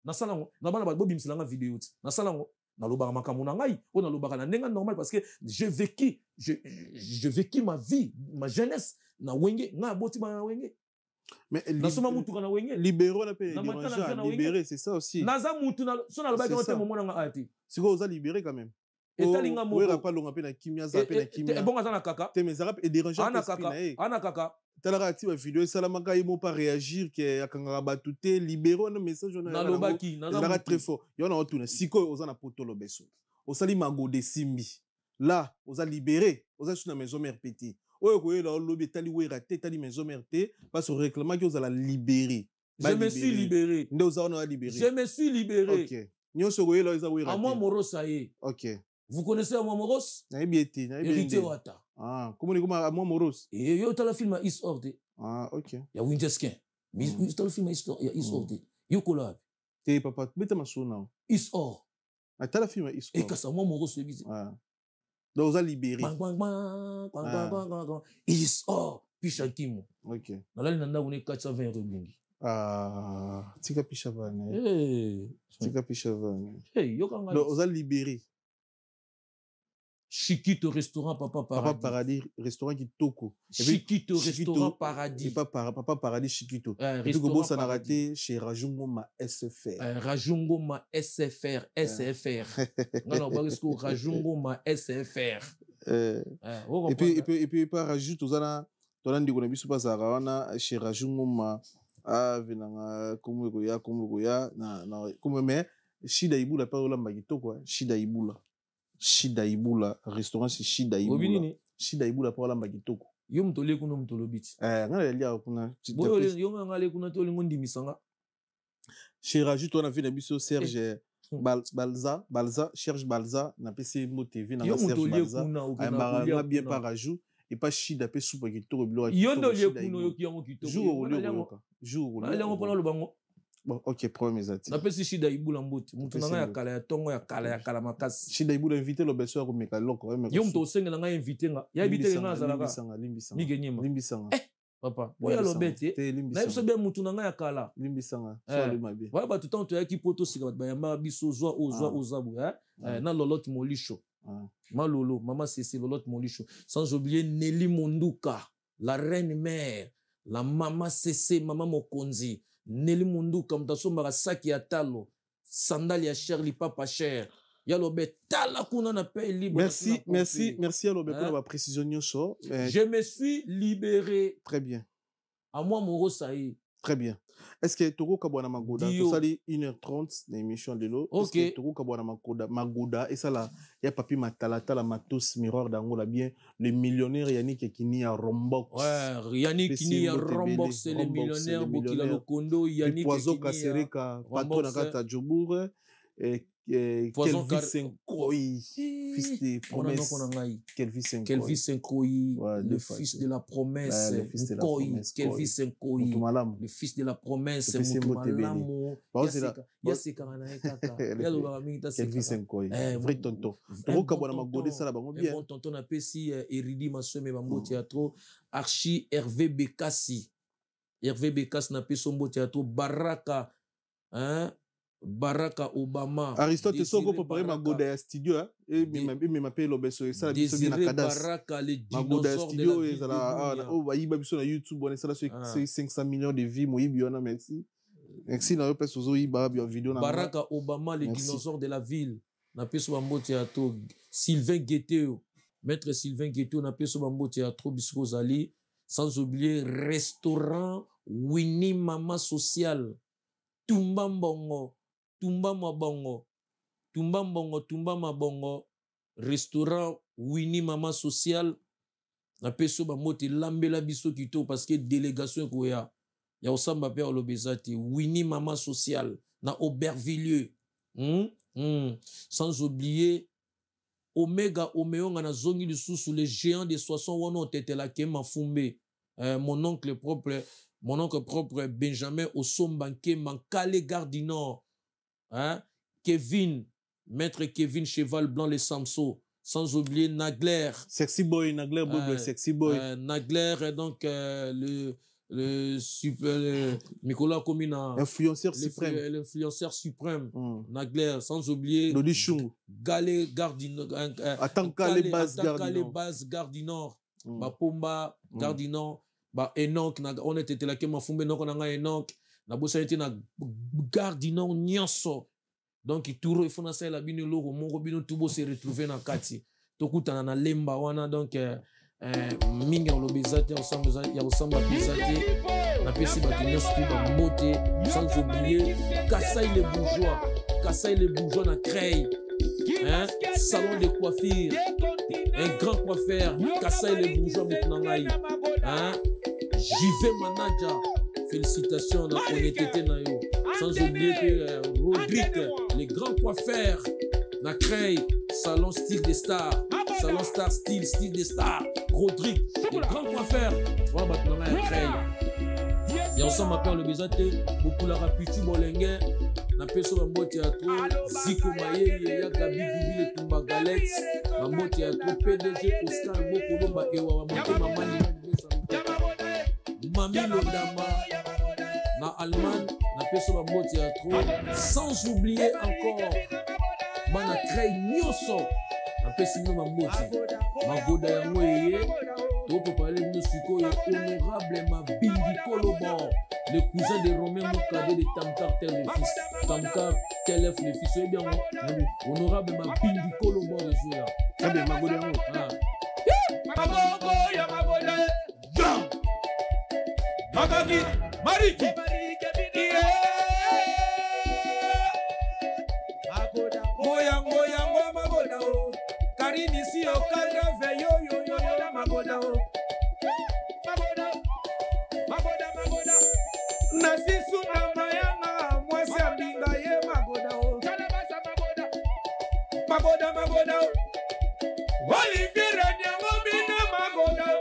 Nasalango, na vidéo, Nasalango, na loba makamu na ngai, on na loba na nenga normal parce que j'ai vécu ma vie, ma jeunesse, na wenge, na boti na wenge. Mais libéraux libéré, c'est ça aussi. Naza mutu na sona loba ke moment na ati. C'est quoi osa libéré quand même. Etalinga moko. Oui, pas longa pe na kimia za pe na kimia. Bon azana kaka. Te mes arabes et dérangeant ana kaka. Tala active vidéo salamaka imo pas réagir que akanga batute libéraux no message na lobaki na très fort. Yo na otuna siko oza na potolo beso. Osali mago de simbi. Là, osa libéré, osa sur na maison mère petit. Oyo ko yela lobi tali wera te tali maison mère te parce que réclama que osa la libérer. Je me suis libéré. Nde osa na libéré. Je me suis libéré. OK. Nyoso ko yela osa wera. Amwa Moros aye. OK. Vous connaissez Amwa Moros? Na bieti, na bieti. Héritier Wata. Ah, comment ni comment Amwa Moros? Et yo tala film East Order. Ah, OK. Ya Winterskin. Mais tala film East Order. Yo kola. Te papa, beta masona. East Order. Ah, tala film East Order. Et kasa Amwa Moros le bise. Ah. Donc osa libéré. East Order. Puis Shakimo. OK. Nalali nanda une 420 € bingi. Ah, tika pishavane. Hey. Tika pishavane. Hey, yokanga. Donc, on a libéré. Chiquito restaurant Papa Paradis. Papa Paradis, restaurant qui toko. Chiquito restaurant Paradis. Et pas Papa Paradis Chiquito. Et puis Restaurant ça a raté chez Rajungoma SFR. Rajungoma SFR. Non, parce que Rajungoma SFR. Et puis pas rajoute aux ana tolandi dit qu'on a vu pas ça wana chez Rajungoma ah venanga comme goya na comme mais Shida Ibula pas ola magito quoi Shida Ibula restaurant c'est Shida Ibula Shida Ibula pas ola magito yo mtole kuno mtolobiti ngala lia kuna boyo yo ngale kuna tole ngondi misanga chez rajoute on a vu na biso Serge Balza Serge Balza na PC Mo TV na Serge Balza a bien par rajout et pas Shida pe soupe qui to bilo yo ndo lie kuno yo kiyango kitoko jour alengo pona lubango bon ok premier zati na pesi Shida Ibula mbuti mutu nanga ya kala ya tongo ya kala makasi Shida Ibula invité le beso ko meka loko yo mto osengela nga invité nga ya invité nga zalaka limbisanga limbisanga papa boya lobete na biso be mutu nanga ya kala limbisanga so le mabe wa ba tout temps to ya ki poto sika ba yamba biso zwa ozabu na lolote molisho malolo mama Cécile lolote molisho sans oublier Nelly Monduka la reine mère la mama Cécile mama Mokonzi Nelly Monduka mtasomba saki ya talo sandali ya Shirley papa cher ya lobe tala kuna na paix libre. Merci à lobe pour la précision nyonso. Je me suis libéré. Très bien. À moi Moro Saï. Très bien. Est-ce que Toko Kabwana Magoda, tout ça dit 1h30 l'émission de l'eau. Ok. Est-ce que Toko Kabwana Magoda et ça là, il y a papi Matalata la Matos Miroir d'Angola bien le millionnaire Yannick Kini à Rombox. Ouais, Yannick Kini à Rombox c'est le millionnaire Bokila Lokondo Yannick Poizo Kasereka patron Nakata Djobour et Kelvis Senkoi, fils de promesse. Kelvis Senkoi, le fils de la promesse. Kelvis Senkoi, le fils de la promesse. Kelvis Senkoi, vrai tonton. Bon tonton a pesi Eridi Masome Bambo Théâtre, Archie Hervé Bekassi. Hervé Bekassi n'a pas son beau théâtre. Baraka, hein? Baraka Obama. Aristote Soko préparer Magoda studio et m'appelle l'obeso ça Désiré Baraka les dinosaures studio et ça oh bah il sur YouTube on est ça c'est 500 millions de vues moi biona merci na pas sur iba bien vidéo na Baraka Obama les dinosaures de la ville na peso bambo théâtre Sylvain Guettéo maître Sylvain Guettéo na peso bambo théâtre Bisco Zali sans oublier restaurant Winnie Mama Social Tumba Mbongo Tumba Mabongo, restaurant Winnie Mama Social, na peso ba moti lambela biso kito parce que délégation koya ya osamba pe olobezati Winnie Mama Social na Aubervilliers. Sans oublier Omega Omeonga na zongi lisusu les géants des 60 wono tetela kema fumbe. Mon oncle propre Benjamin Osombanke Mankale Gare du Nord. Hein? Kevin, maître Kevin Cheval Blanc les Samso, sans oublier Nagler. Sexy boy, Nagler, sexy boy. Nagler est donc le super Nicolas Komina. Influenceur suprême. L'influenceur suprême. Nagler, sans oublier Galé Gare du Nord. Galé Base Gare du Nord. Bapomba Gare du Nord. Enoch, on était là qui m'a fumé, donc on a Enoch. Na bossa été na Gare du Nord nyonso donc ituro ifuna ça la bino loko moko bino tubo se retrouver na kati tokutana na lemba wana donc minga lobezate ya osamba bizate na pesi ba nyonso ba mbote sans oublier Kassai les bourgeois na Creil hein salon de coiffure un grand coiffeur Kassai les bourgeois mutunangai hein JV manager. Félicitations dans honnêteté na yo. Sans oublier que Rodrigue, les grands coiffeurs, na Creil, salon style des stars, salon star style des stars, Rodrigue, les grands coiffeurs. Voilà maintenant na Creil. Et ensemble appelle le bezate, beaucoup la rapitu bolenge, na peso bambo théâtre, Ziko Maye, ya Gabi Dubi le Tumba Galex, bambo théâtre PDG Oscar Bokolo ba ewa monte mamani. Mami Londama, na Allemagne, na peso ba mbote ya trop, sans oublier encore bana crée nyonso na pesi bino ba mbote magoda yango eye to peut parler bino sikoyo honorable Mabindi Koloban, le cousin de Romain Moukade de Tamkar Tel le fils, Tamkar Telef le fils, c'est bien honorable Mabindi Koloban de Zoya. C'est bien magoda yango. Magogo ya magoda ya Magagi Mariki Goyango magoda o Karini si o kadra ve yo magoda o Magoda Nasisu na mayanga mwasi ambinga ye magoda o Magoda o Olivier Nyamobina magoda o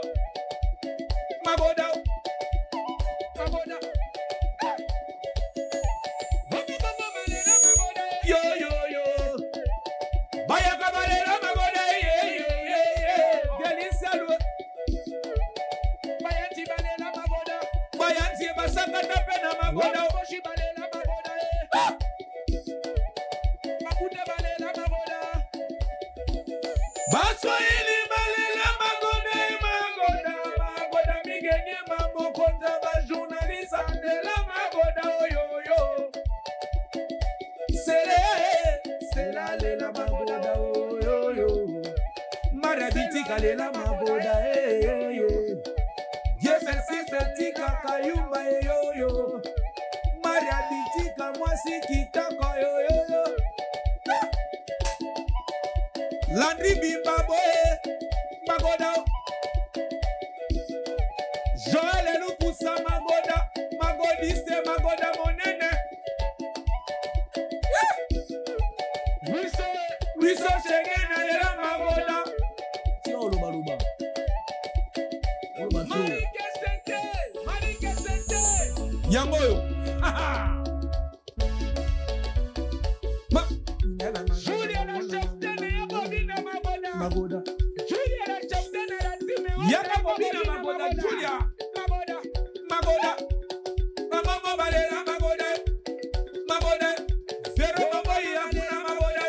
Yo Baya kabalela magoda ye Delisa lwe Bayanti balela magoda Bayanti basaka tapena magoda Boshi balela magoda Makude balela magoda Baswahili balela magoda migenye mambo konza ba journaliste de la magoda yo Sela lela magoda yo Marabitika lela magoda Jefferson Betika kayumba yo Marabitika mwasi kitako yo Landry Bimbabo magoda Joël Lukusa magoda Magodiste magoda monene Wiso Shengena lela magoda Tio luba Marike Sente Yangoyo Julia la chaftene ya bobina magoda Julia la chaftene la time ya bobina magoda Julia magoda Magogo balela magoda Vero magoyi ya kuna magoda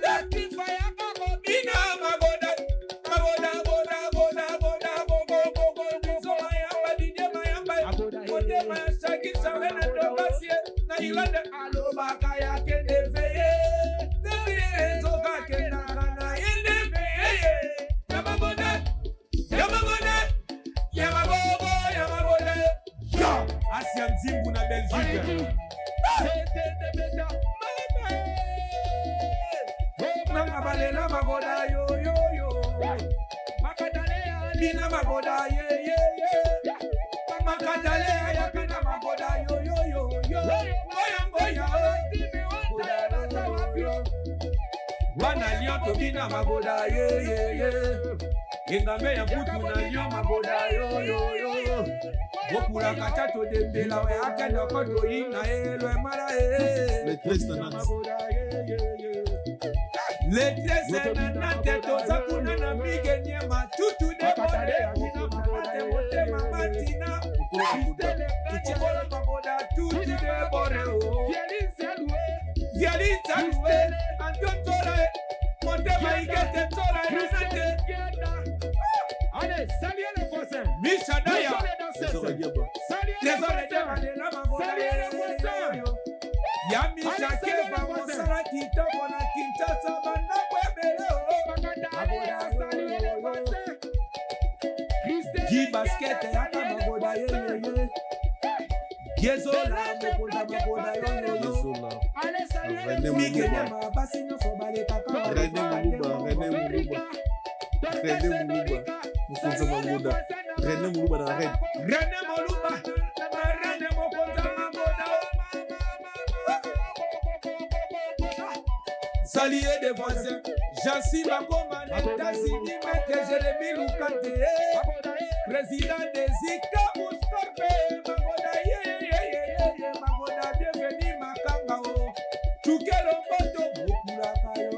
Latifa ya bobina magoda Kote maya shaki sawena dobasie Na ilande alobaka ya kende veye Devire zoka kenda kana yende veye Yamagoda Yo Asia Mzimbu na Belgique Nanga balela magoda yo Makadalea Bina magoda ye Makadalea ya kana magoda yo Ngoya Wana lion to bina magoda ye Ingambe ya mputu na lion magoda yo Bokula katato dembela we akenda koto ina elwe mara Les 13 Nantes. Les 13 Nantes toza kuna na migenye matutu de bode Mina mamate mote mamatina Kristele tuchikola magoda tutu de bode Vialita luwe Anton Tola Monte maigete Tola Renate Allez, saluez les voisins Misha Daya Trésor de Dieu Saluez les voisins Yamisha Keva Monsara Kitoko na Kinshasa Banda Kwebele Saluez les voisins Guy Basket Yaka Magoda Yezola Magoda Allez, saluez les voisins Mukonza magoda René Muluba na René Moluba René Mokonza magoda Saluer des voisins Jansi Bakoma Netazini Meke Jérémy Lukante Président des Zika Mouskorpe Magoda Magoda bienvenue Makanga o Tukelo Mboto Mokulaka yo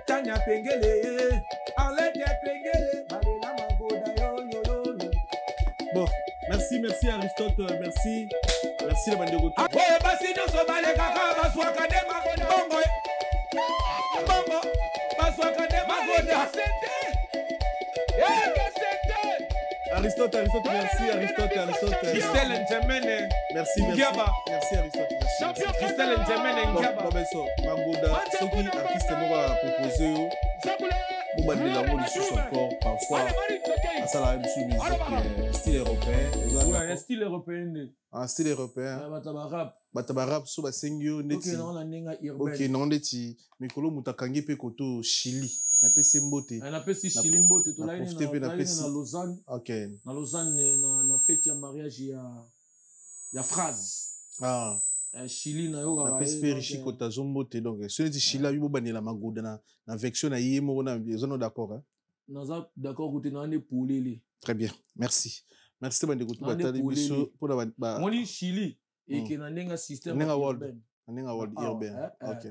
Tanya Pengele Arlette Pengele Balela Magoda yo merci Aristote, merci. Merci la bande de retour. Ouais, basi nyonso balekaka bazwaka nde magoda. Bongo. Bongo. Bazwaka nde magoda. Aristote, merci. Aristote. Christelle Njemene. Merci. Merci Aristote. Merci. Christelle Njemene Ngiaba. Bobeso, Magoda, ceux qui artistes m'ont proposé, vous bandez la mode sous encore parfois. Ça la même sous musique, style européen. Ouais, un style européen. Un style européen. Batabarap, sous Basengio, Neti. Ok, non, Neti. Mikolo Mutakangi Pekoto, Chili. Na pesi mbote. Na pesi Chili mbote. Tu l'as na Lausanne. Ok. Na Lausanne, na fête ya mariage ya phrase. Ah. Chili na yo na pesi richi kota zombote donc ce n'est Chili a eu bobanela magoda na vection na yemo na zono d'accord hein. Naza d'accord côté na ne poulele. Très bien. Merci bande ko batali biso pour la ba. Moni Chili et que na nenga système urbain. Nenga world urbain. OK.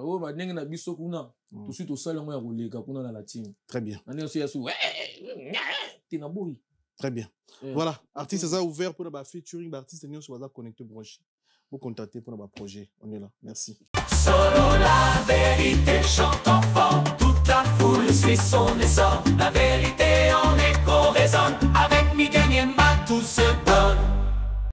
Oh ba nenga na biso kuna tout suite au salon ya koleka kuna na latine. Très bien. Na nenga so ya so tina boy. Très bien. Voilà, artiste ça ouvert pour la featuring artiste nous sur connecté branché. Vous contactez pour notre projet. On est là. Merci. Solo la vérité chante enfant. Toute la foule suit son essor. La vérité en écho résonne. Avec Miguel Niemba tout se donne.